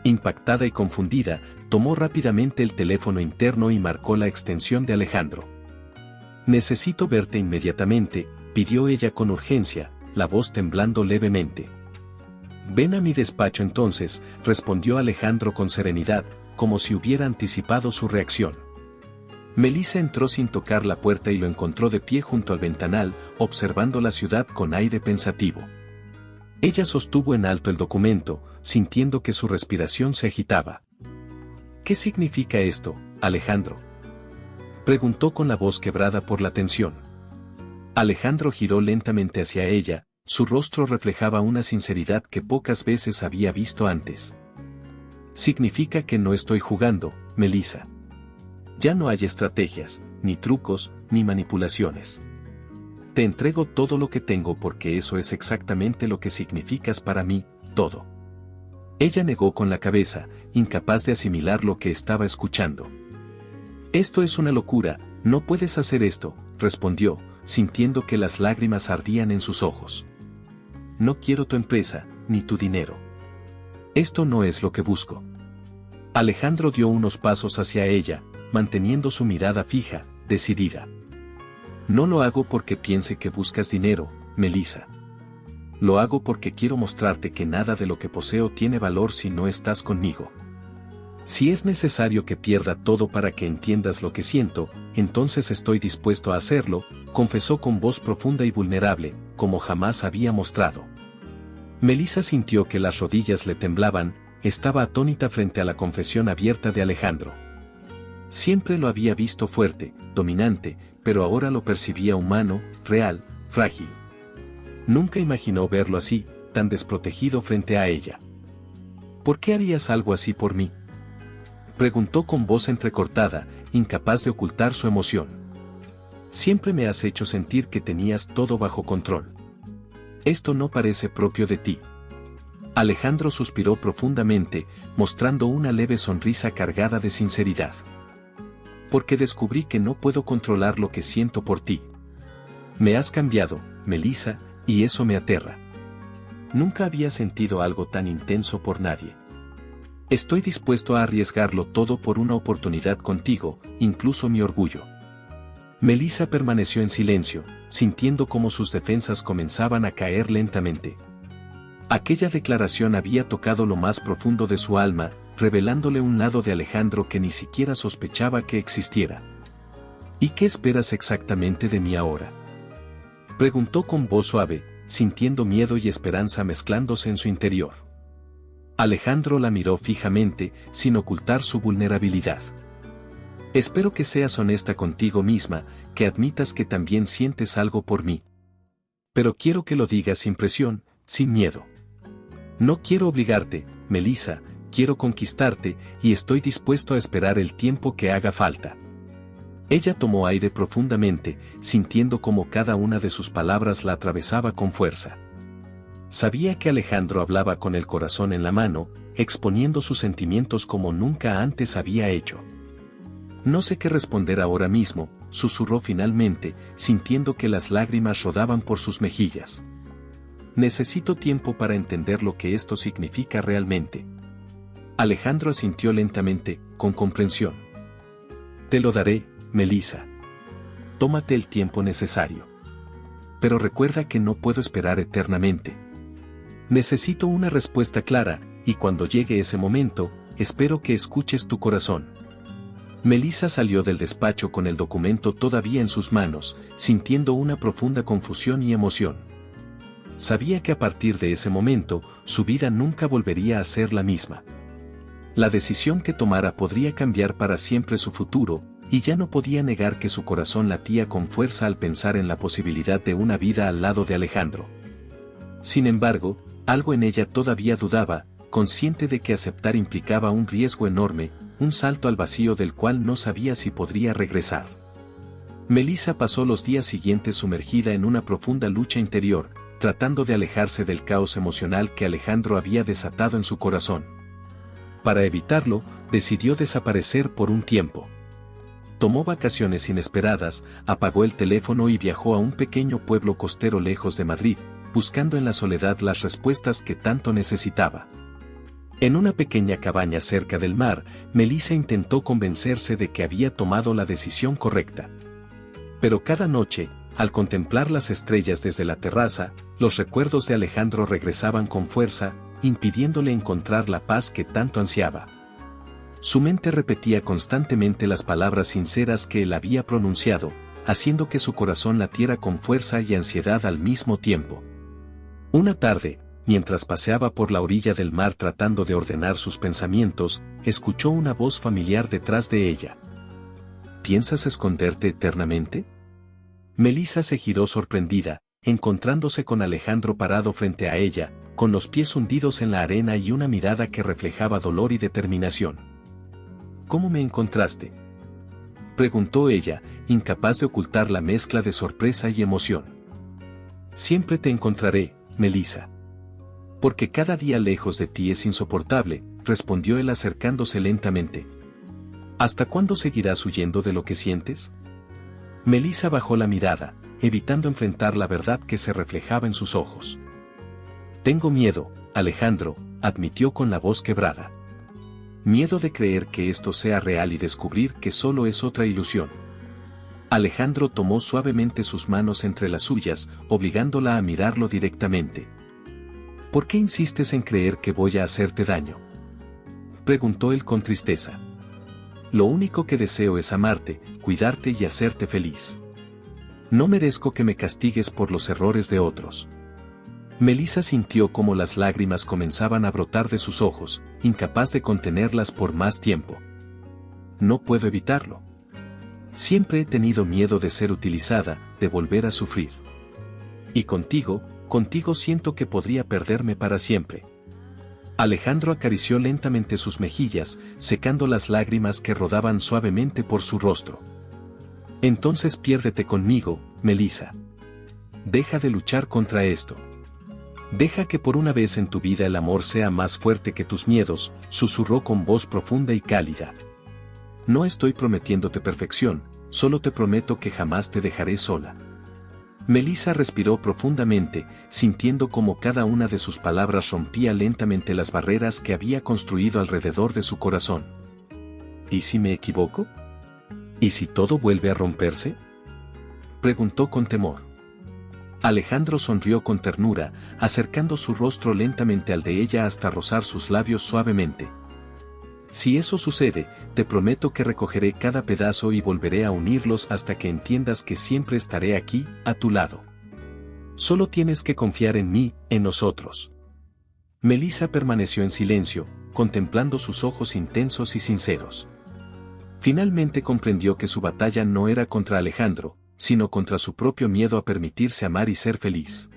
Impactada y confundida, tomó rápidamente el teléfono interno y marcó la extensión de Alejandro. «Necesito verte inmediatamente», pidió ella con urgencia, la voz temblando levemente. «Ven a mi despacho entonces», respondió Alejandro con serenidad, como si hubiera anticipado su reacción. Melissa entró sin tocar la puerta y lo encontró de pie junto al ventanal, observando la ciudad con aire pensativo. Ella sostuvo en alto el documento, sintiendo que su respiración se agitaba. «¿Qué significa esto, Alejandro?», preguntó con la voz quebrada por la tensión. Alejandro giró lentamente hacia ella, su rostro reflejaba una sinceridad que pocas veces había visto antes. «Significa que no estoy jugando, Melissa. Ya no hay estrategias, ni trucos, ni manipulaciones. Te entrego todo lo que tengo porque eso es exactamente lo que significas para mí, todo. Ella negó con la cabeza, incapaz de asimilar lo que estaba escuchando. Esto es una locura, no puedes hacer esto, respondió, sintiendo que las lágrimas ardían en sus ojos. No quiero tu empresa, ni tu dinero. Esto no es lo que busco. Alejandro dio unos pasos hacia ella, manteniendo su mirada fija, decidida. No lo hago porque piense que buscas dinero, Melissa. Lo hago porque quiero mostrarte que nada de lo que poseo tiene valor si no estás conmigo. Si es necesario que pierda todo para que entiendas lo que siento, entonces estoy dispuesto a hacerlo, confesó con voz profunda y vulnerable, como jamás había mostrado. Melissa sintió que las rodillas le temblaban, estaba atónita frente a la confesión abierta de Alejandro. Siempre lo había visto fuerte, dominante, pero ahora lo percibía humano, real, frágil. Nunca imaginó verlo así, tan desprotegido frente a ella. ¿Por qué harías algo así por mí?, preguntó con voz entrecortada, incapaz de ocultar su emoción. Siempre me has hecho sentir que tenías todo bajo control. Esto no parece propio de ti. Alejandro suspiró profundamente, mostrando una leve sonrisa cargada de sinceridad. Porque descubrí que no puedo controlar lo que siento por ti. Me has cambiado, Melissa, y eso me aterra. Nunca había sentido algo tan intenso por nadie. Estoy dispuesto a arriesgarlo todo por una oportunidad contigo, incluso mi orgullo. Melissa permaneció en silencio, sintiendo cómo sus defensas comenzaban a caer lentamente. Aquella declaración había tocado lo más profundo de su alma, revelándole un lado de Alejandro que ni siquiera sospechaba que existiera. ¿Y qué esperas exactamente de mí ahora?, preguntó con voz suave, sintiendo miedo y esperanza mezclándose en su interior. Alejandro la miró fijamente, sin ocultar su vulnerabilidad. Espero que seas honesta contigo misma, que admitas que también sientes algo por mí. Pero quiero que lo digas sin presión, sin miedo. No quiero obligarte, Melissa, quiero conquistarte, y estoy dispuesto a esperar el tiempo que haga falta. Ella tomó aire profundamente, sintiendo cómo cada una de sus palabras la atravesaba con fuerza. Sabía que Alejandro hablaba con el corazón en la mano, exponiendo sus sentimientos como nunca antes había hecho. No sé qué responder ahora mismo, susurró finalmente, sintiendo que las lágrimas rodaban por sus mejillas. Necesito tiempo para entender lo que esto significa realmente. Alejandro asintió lentamente, con comprensión. Te lo daré, Melissa. Tómate el tiempo necesario. Pero recuerda que no puedo esperar eternamente. Necesito una respuesta clara, y cuando llegue ese momento, espero que escuches tu corazón. Melissa salió del despacho con el documento todavía en sus manos, sintiendo una profunda confusión y emoción. Sabía que a partir de ese momento, su vida nunca volvería a ser la misma. La decisión que tomara podría cambiar para siempre su futuro, y ya no podía negar que su corazón latía con fuerza al pensar en la posibilidad de una vida al lado de Alejandro. Sin embargo, algo en ella todavía dudaba, consciente de que aceptar implicaba un riesgo enorme, un salto al vacío del cual no sabía si podría regresar. Melissa pasó los días siguientes sumergida en una profunda lucha interior, tratando de alejarse del caos emocional que Alejandro había desatado en su corazón. Para evitarlo, decidió desaparecer por un tiempo. Tomó vacaciones inesperadas, apagó el teléfono y viajó a un pequeño pueblo costero lejos de Madrid, buscando en la soledad las respuestas que tanto necesitaba. En una pequeña cabaña cerca del mar, Melissa intentó convencerse de que había tomado la decisión correcta. Pero cada noche, al contemplar las estrellas desde la terraza, los recuerdos de Alejandro regresaban con fuerza, impidiéndole encontrar la paz que tanto ansiaba. Su mente repetía constantemente las palabras sinceras que él había pronunciado, haciendo que su corazón latiera con fuerza y ansiedad al mismo tiempo. Una tarde, mientras paseaba por la orilla del mar tratando de ordenar sus pensamientos, escuchó una voz familiar detrás de ella. ¿Piensas esconderte eternamente? Melissa se giró sorprendida, encontrándose con Alejandro parado frente a ella, con los pies hundidos en la arena y una mirada que reflejaba dolor y determinación. ¿Cómo me encontraste?, Preguntó ella, incapaz de ocultar la mezcla de sorpresa y emoción. Siempre te encontraré, Melissa. Porque cada día lejos de ti es insoportable, respondió él acercándose lentamente. ¿Hasta cuándo seguirás huyendo de lo que sientes? Melissa bajó la mirada, evitando enfrentar la verdad que se reflejaba en sus ojos. Tengo miedo, Alejandro, admitió con la voz quebrada. Miedo de creer que esto sea real y descubrir que solo es otra ilusión. Alejandro tomó suavemente sus manos entre las suyas, obligándola a mirarlo directamente. ¿Por qué insistes en creer que voy a hacerte daño?, preguntó él con tristeza. Lo único que deseo es amarte, cuidarte y hacerte feliz. No merezco que me castigues por los errores de otros. Melissa sintió como las lágrimas comenzaban a brotar de sus ojos, incapaz de contenerlas por más tiempo. No puedo evitarlo. Siempre he tenido miedo de ser utilizada, de volver a sufrir. Y contigo siento que podría perderme para siempre. Alejandro acarició lentamente sus mejillas, secando las lágrimas que rodaban suavemente por su rostro. Entonces piérdete conmigo, Melissa. Deja de luchar contra esto. Deja que por una vez en tu vida el amor sea más fuerte que tus miedos, susurró con voz profunda y cálida. No estoy prometiéndote perfección, solo te prometo que jamás te dejaré sola. Melissa respiró profundamente, sintiendo cómo cada una de sus palabras rompía lentamente las barreras que había construido alrededor de su corazón. ¿Y si me equivoco? ¿Y si todo vuelve a romperse?, preguntó con temor. Alejandro sonrió con ternura, acercando su rostro lentamente al de ella hasta rozar sus labios suavemente. Si eso sucede, te prometo que recogeré cada pedazo y volveré a unirlos hasta que entiendas que siempre estaré aquí, a tu lado. Solo tienes que confiar en mí, en nosotros. Melissa permaneció en silencio, contemplando sus ojos intensos y sinceros. Finalmente comprendió que su batalla no era contra Alejandro, sino contra su propio miedo a permitirse amar y ser feliz.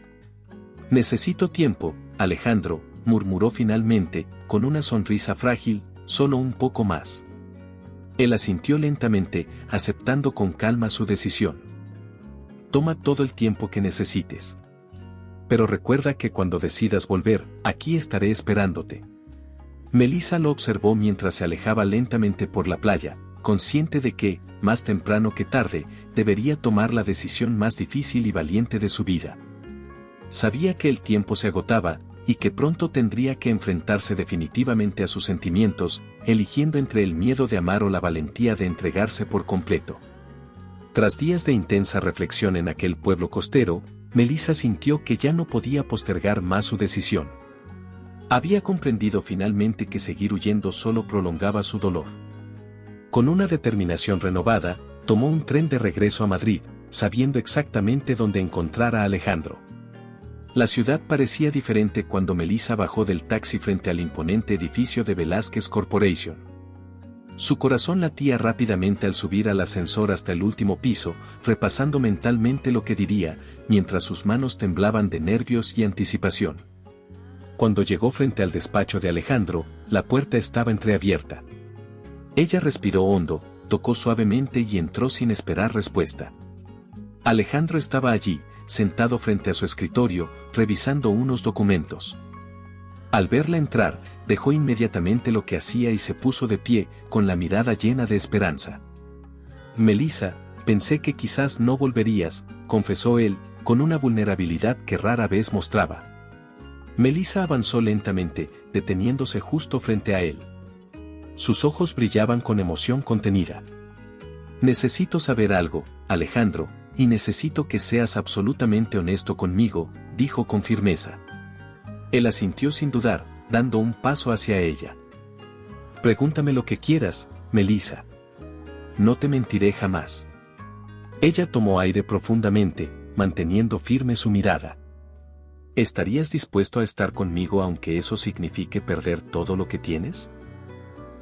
Necesito tiempo, Alejandro, murmuró finalmente, con una sonrisa frágil, solo un poco más. Él asintió lentamente, aceptando con calma su decisión. Toma todo el tiempo que necesites. Pero recuerda que cuando decidas volver, aquí estaré esperándote. Melissa lo observó mientras se alejaba lentamente por la playa, consciente de que, más temprano que tarde, debería tomar la decisión más difícil y valiente de su vida. Sabía que el tiempo se agotaba, y que pronto tendría que enfrentarse definitivamente a sus sentimientos, eligiendo entre el miedo de amar o la valentía de entregarse por completo. Tras días de intensa reflexión en aquel pueblo costero, Melissa sintió que ya no podía postergar más su decisión. Había comprendido finalmente que seguir huyendo solo prolongaba su dolor. Con una determinación renovada, tomó un tren de regreso a Madrid, sabiendo exactamente dónde encontrar a Alejandro. La ciudad parecía diferente cuando Melissa bajó del taxi frente al imponente edificio de Velázquez Corporation. Su corazón latía rápidamente al subir al ascensor hasta el último piso, repasando mentalmente lo que diría, mientras sus manos temblaban de nervios y anticipación. Cuando llegó frente al despacho de Alejandro, la puerta estaba entreabierta. Ella respiró hondo, tocó suavemente y entró sin esperar respuesta. Alejandro estaba allí, sentado frente a su escritorio, revisando unos documentos. Al verla entrar, dejó inmediatamente lo que hacía y se puso de pie, con la mirada llena de esperanza. Melissa, pensé que quizás no volverías, confesó él, con una vulnerabilidad que rara vez mostraba. Melissa avanzó lentamente, deteniéndose justo frente a él. Sus ojos brillaban con emoción contenida. Necesito saber algo, Alejandro, y necesito que seas absolutamente honesto conmigo, dijo con firmeza. Él asintió sin dudar, dando un paso hacia ella. Pregúntame lo que quieras, Melissa. No te mentiré jamás. Ella tomó aire profundamente, manteniendo firme su mirada. ¿Estarías dispuesto a estar conmigo aunque eso signifique perder todo lo que tienes?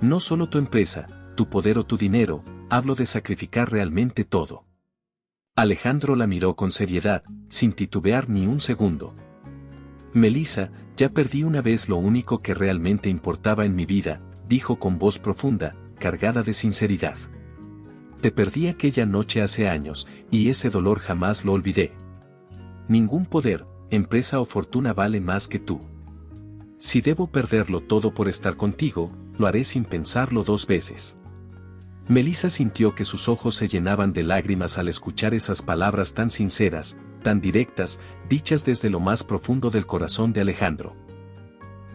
No solo tu empresa, tu poder o tu dinero, hablo de sacrificar realmente todo. Alejandro la miró con seriedad, sin titubear ni un segundo. Melissa, ya perdí una vez lo único que realmente importaba en mi vida, dijo con voz profunda, cargada de sinceridad. Te perdí aquella noche hace años, y ese dolor jamás lo olvidé. Ningún poder, empresa o fortuna vale más que tú. Si debo perderlo todo por estar contigo, lo haré sin pensarlo 2 veces. Melissa sintió que sus ojos se llenaban de lágrimas al escuchar esas palabras tan sinceras, tan directas, dichas desde lo más profundo del corazón de Alejandro.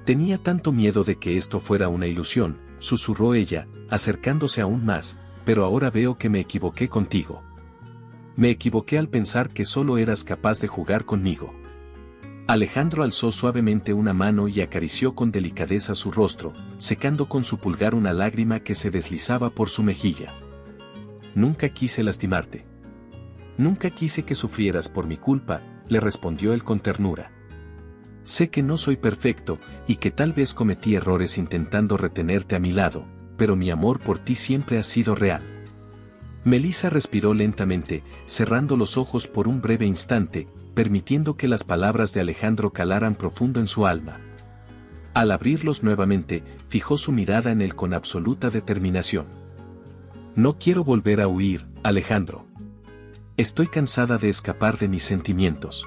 Tenía tanto miedo de que esto fuera una ilusión, susurró ella, acercándose aún más, pero ahora veo que me equivoqué contigo. Me equivoqué al pensar que solo eras capaz de jugar conmigo. Alejandro alzó suavemente una mano y acarició con delicadeza su rostro, secando con su pulgar una lágrima que se deslizaba por su mejilla. Nunca quise lastimarte. Nunca quise que sufrieras por mi culpa, le respondió él con ternura. Sé que no soy perfecto, y que tal vez cometí errores intentando retenerte a mi lado, pero mi amor por ti siempre ha sido real. Melissa respiró lentamente, cerrando los ojos por un breve instante, permitiendo que las palabras de Alejandro calaran profundo en su alma. Al abrirlos nuevamente, fijó su mirada en él con absoluta determinación. No quiero volver a huir, Alejandro. Estoy cansada de escapar de mis sentimientos.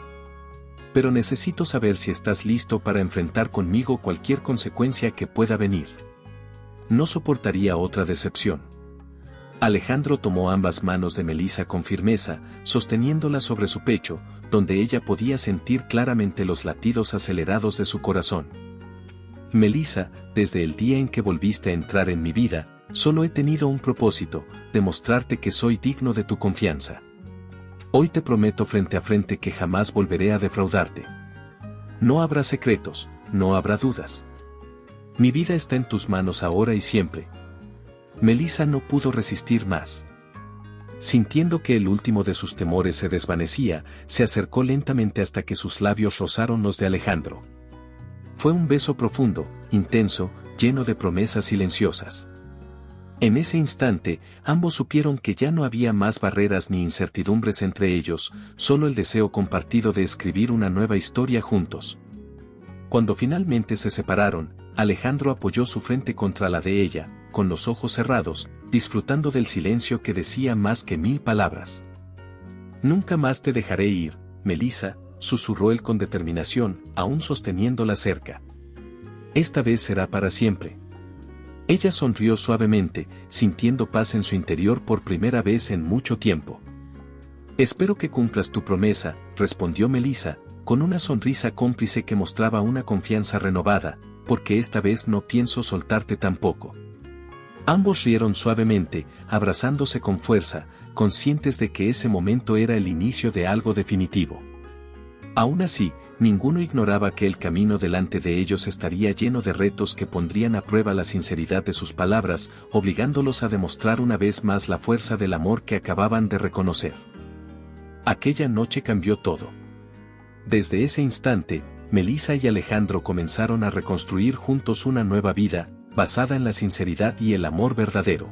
Pero necesito saber si estás listo para enfrentar conmigo cualquier consecuencia que pueda venir. No soportaría otra decepción. Alejandro tomó ambas manos de Melissa con firmeza, sosteniéndolas sobre su pecho, donde ella podía sentir claramente los latidos acelerados de su corazón. Melissa, desde el día en que volviste a entrar en mi vida, solo he tenido un propósito, demostrarte que soy digno de tu confianza. Hoy te prometo frente a frente que jamás volveré a defraudarte. No habrá secretos, no habrá dudas. Mi vida está en tus manos ahora y siempre. Melissa no pudo resistir más. Sintiendo que el último de sus temores se desvanecía, se acercó lentamente hasta que sus labios rozaron los de Alejandro. Fue un beso profundo, intenso, lleno de promesas silenciosas. En ese instante, ambos supieron que ya no había más barreras ni incertidumbres entre ellos, solo el deseo compartido de escribir una nueva historia juntos. Cuando finalmente se separaron, Alejandro apoyó su frente contra la de ella, con los ojos cerrados, disfrutando del silencio que decía más que 1000 palabras. Nunca más te dejaré ir, Melissa, susurró él con determinación, aún sosteniéndola cerca. Esta vez será para siempre. Ella sonrió suavemente, sintiendo paz en su interior por primera vez en mucho tiempo. Espero que cumplas tu promesa, respondió Melissa, con una sonrisa cómplice que mostraba una confianza renovada, porque esta vez no pienso soltarte tampoco. Ambos rieron suavemente, abrazándose con fuerza, conscientes de que ese momento era el inicio de algo definitivo. Aún así, ninguno ignoraba que el camino delante de ellos estaría lleno de retos que pondrían a prueba la sinceridad de sus palabras, obligándolos a demostrar una vez más la fuerza del amor que acababan de reconocer. Aquella noche cambió todo. Desde ese instante, Melissa y Alejandro comenzaron a reconstruir juntos una nueva vida, basada en la sinceridad y el amor verdadero.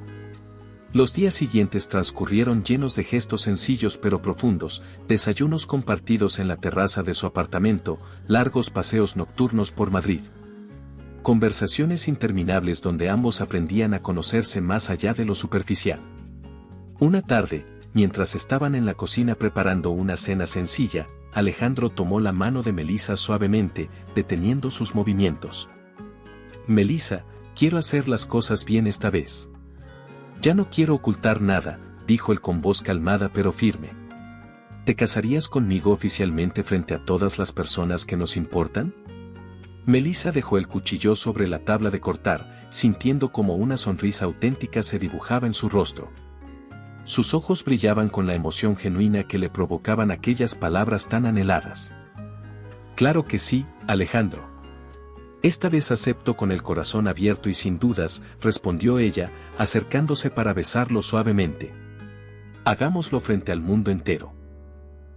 Los días siguientes transcurrieron llenos de gestos sencillos pero profundos, desayunos compartidos en la terraza de su apartamento, largos paseos nocturnos por Madrid. Conversaciones interminables donde ambos aprendían a conocerse más allá de lo superficial. Una tarde, mientras estaban en la cocina preparando una cena sencilla, Alejandro tomó la mano de Melissa suavemente, deteniendo sus movimientos. Melissa, quiero hacer las cosas bien esta vez. Ya no quiero ocultar nada, dijo él con voz calmada pero firme. ¿Te casarías conmigo oficialmente frente a todas las personas que nos importan? Melissa dejó el cuchillo sobre la tabla de cortar, sintiendo como una sonrisa auténtica se dibujaba en su rostro. Sus ojos brillaban con la emoción genuina que le provocaban aquellas palabras tan anheladas. Claro que sí, Alejandro. Esta vez acepto con el corazón abierto y sin dudas, respondió ella, acercándose para besarlo suavemente. Hagámoslo frente al mundo entero.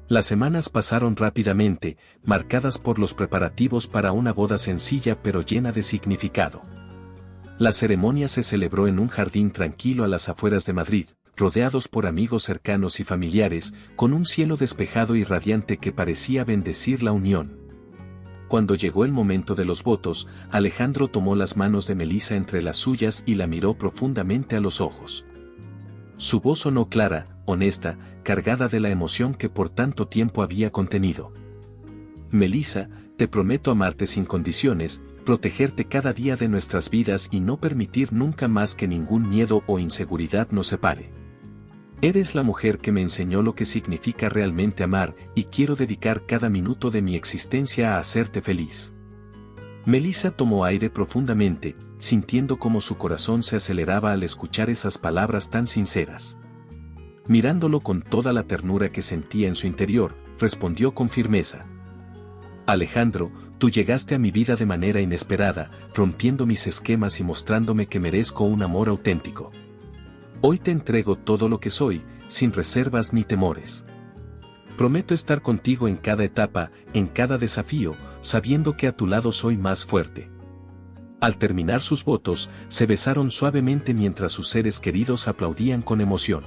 Las semanas pasaron rápidamente, marcadas por los preparativos para una boda sencilla pero llena de significado. La ceremonia se celebró en un jardín tranquilo a las afueras de Madrid, rodeados por amigos cercanos y familiares, con un cielo despejado y radiante que parecía bendecir la unión. Cuando llegó el momento de los votos, Alejandro tomó las manos de Melissa entre las suyas y la miró profundamente a los ojos. Su voz sonó clara, honesta, cargada de la emoción que por tanto tiempo había contenido. Melissa, te prometo amarte sin condiciones, protegerte cada día de nuestras vidas y no permitir nunca más que ningún miedo o inseguridad nos separe. Eres la mujer que me enseñó lo que significa realmente amar, y quiero dedicar cada minuto de mi existencia a hacerte feliz. Melissa tomó aire profundamente, sintiendo cómo su corazón se aceleraba al escuchar esas palabras tan sinceras. Mirándolo con toda la ternura que sentía en su interior, respondió con firmeza. Alejandro, tú llegaste a mi vida de manera inesperada, rompiendo mis esquemas y mostrándome que merezco un amor auténtico. Hoy te entrego todo lo que soy, sin reservas ni temores. Prometo estar contigo en cada etapa, en cada desafío, sabiendo que a tu lado soy más fuerte. Al terminar sus votos, se besaron suavemente mientras sus seres queridos aplaudían con emoción.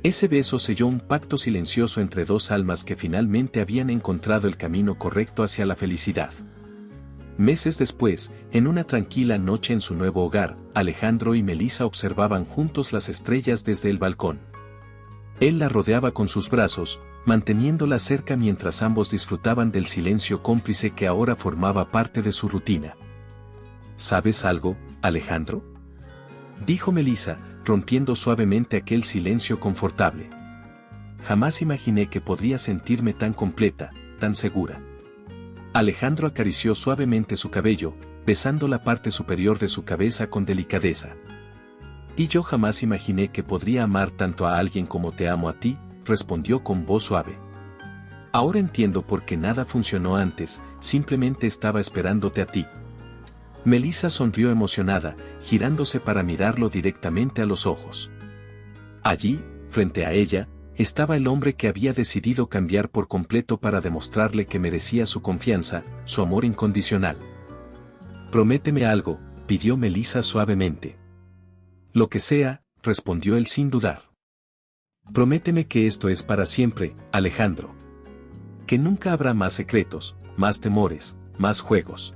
Ese beso selló un pacto silencioso entre dos almas que finalmente habían encontrado el camino correcto hacia la felicidad. Meses después, en una tranquila noche en su nuevo hogar, Alejandro y Melissa observaban juntos las estrellas desde el balcón. Él la rodeaba con sus brazos, manteniéndola cerca mientras ambos disfrutaban del silencio cómplice que ahora formaba parte de su rutina. ¿Sabes algo, Alejandro?, dijo Melissa, rompiendo suavemente aquel silencio confortable. Jamás imaginé que podría sentirme tan completa, tan segura. Alejandro acarició suavemente su cabello, besando la parte superior de su cabeza con delicadeza. Y yo jamás imaginé que podría amar tanto a alguien como te amo a ti, respondió con voz suave. Ahora entiendo por qué nada funcionó antes, simplemente estaba esperándote a ti. Melissa sonrió emocionada, girándose para mirarlo directamente a los ojos. Allí, frente a ella, estaba el hombre que había decidido cambiar por completo para demostrarle que merecía su confianza, su amor incondicional. Prométeme algo, pidió Melissa suavemente. Lo que sea, respondió él sin dudar. Prométeme que esto es para siempre, Alejandro. Que nunca habrá más secretos, más temores, más juegos.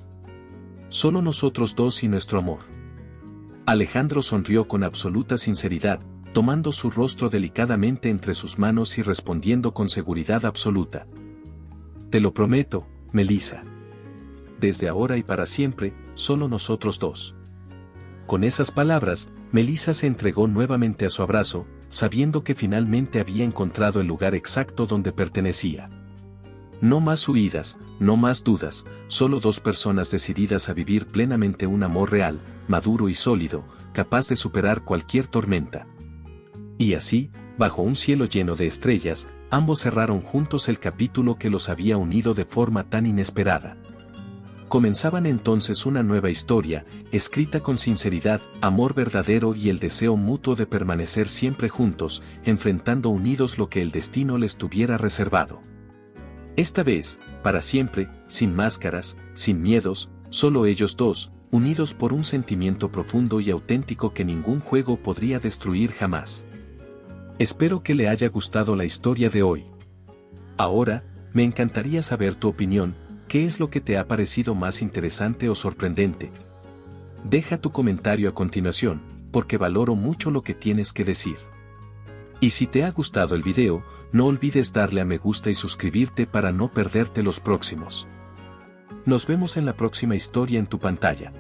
Solo nosotros dos y nuestro amor. Alejandro sonrió con absoluta sinceridad, tomando su rostro delicadamente entre sus manos y respondiendo con seguridad absoluta. Te lo prometo, Melissa. Desde ahora y para siempre, solo nosotros dos. Con esas palabras, Melissa se entregó nuevamente a su abrazo, sabiendo que finalmente había encontrado el lugar exacto donde pertenecía. No más huidas, no más dudas, solo dos personas decididas a vivir plenamente un amor real, maduro y sólido, capaz de superar cualquier tormenta. Y así, bajo un cielo lleno de estrellas, ambos cerraron juntos el capítulo que los había unido de forma tan inesperada. Comenzaban entonces una nueva historia, escrita con sinceridad, amor verdadero y el deseo mutuo de permanecer siempre juntos, enfrentando unidos lo que el destino les tuviera reservado. Esta vez, para siempre, sin máscaras, sin miedos, solo ellos dos, unidos por un sentimiento profundo y auténtico que ningún juego podría destruir jamás. Espero que le haya gustado la historia de hoy. Ahora, me encantaría saber tu opinión, ¿qué es lo que te ha parecido más interesante o sorprendente? Deja tu comentario a continuación, porque valoro mucho lo que tienes que decir. Y si te ha gustado el video, no olvides darle a me gusta y suscribirte para no perderte los próximos. Nos vemos en la próxima historia en tu pantalla.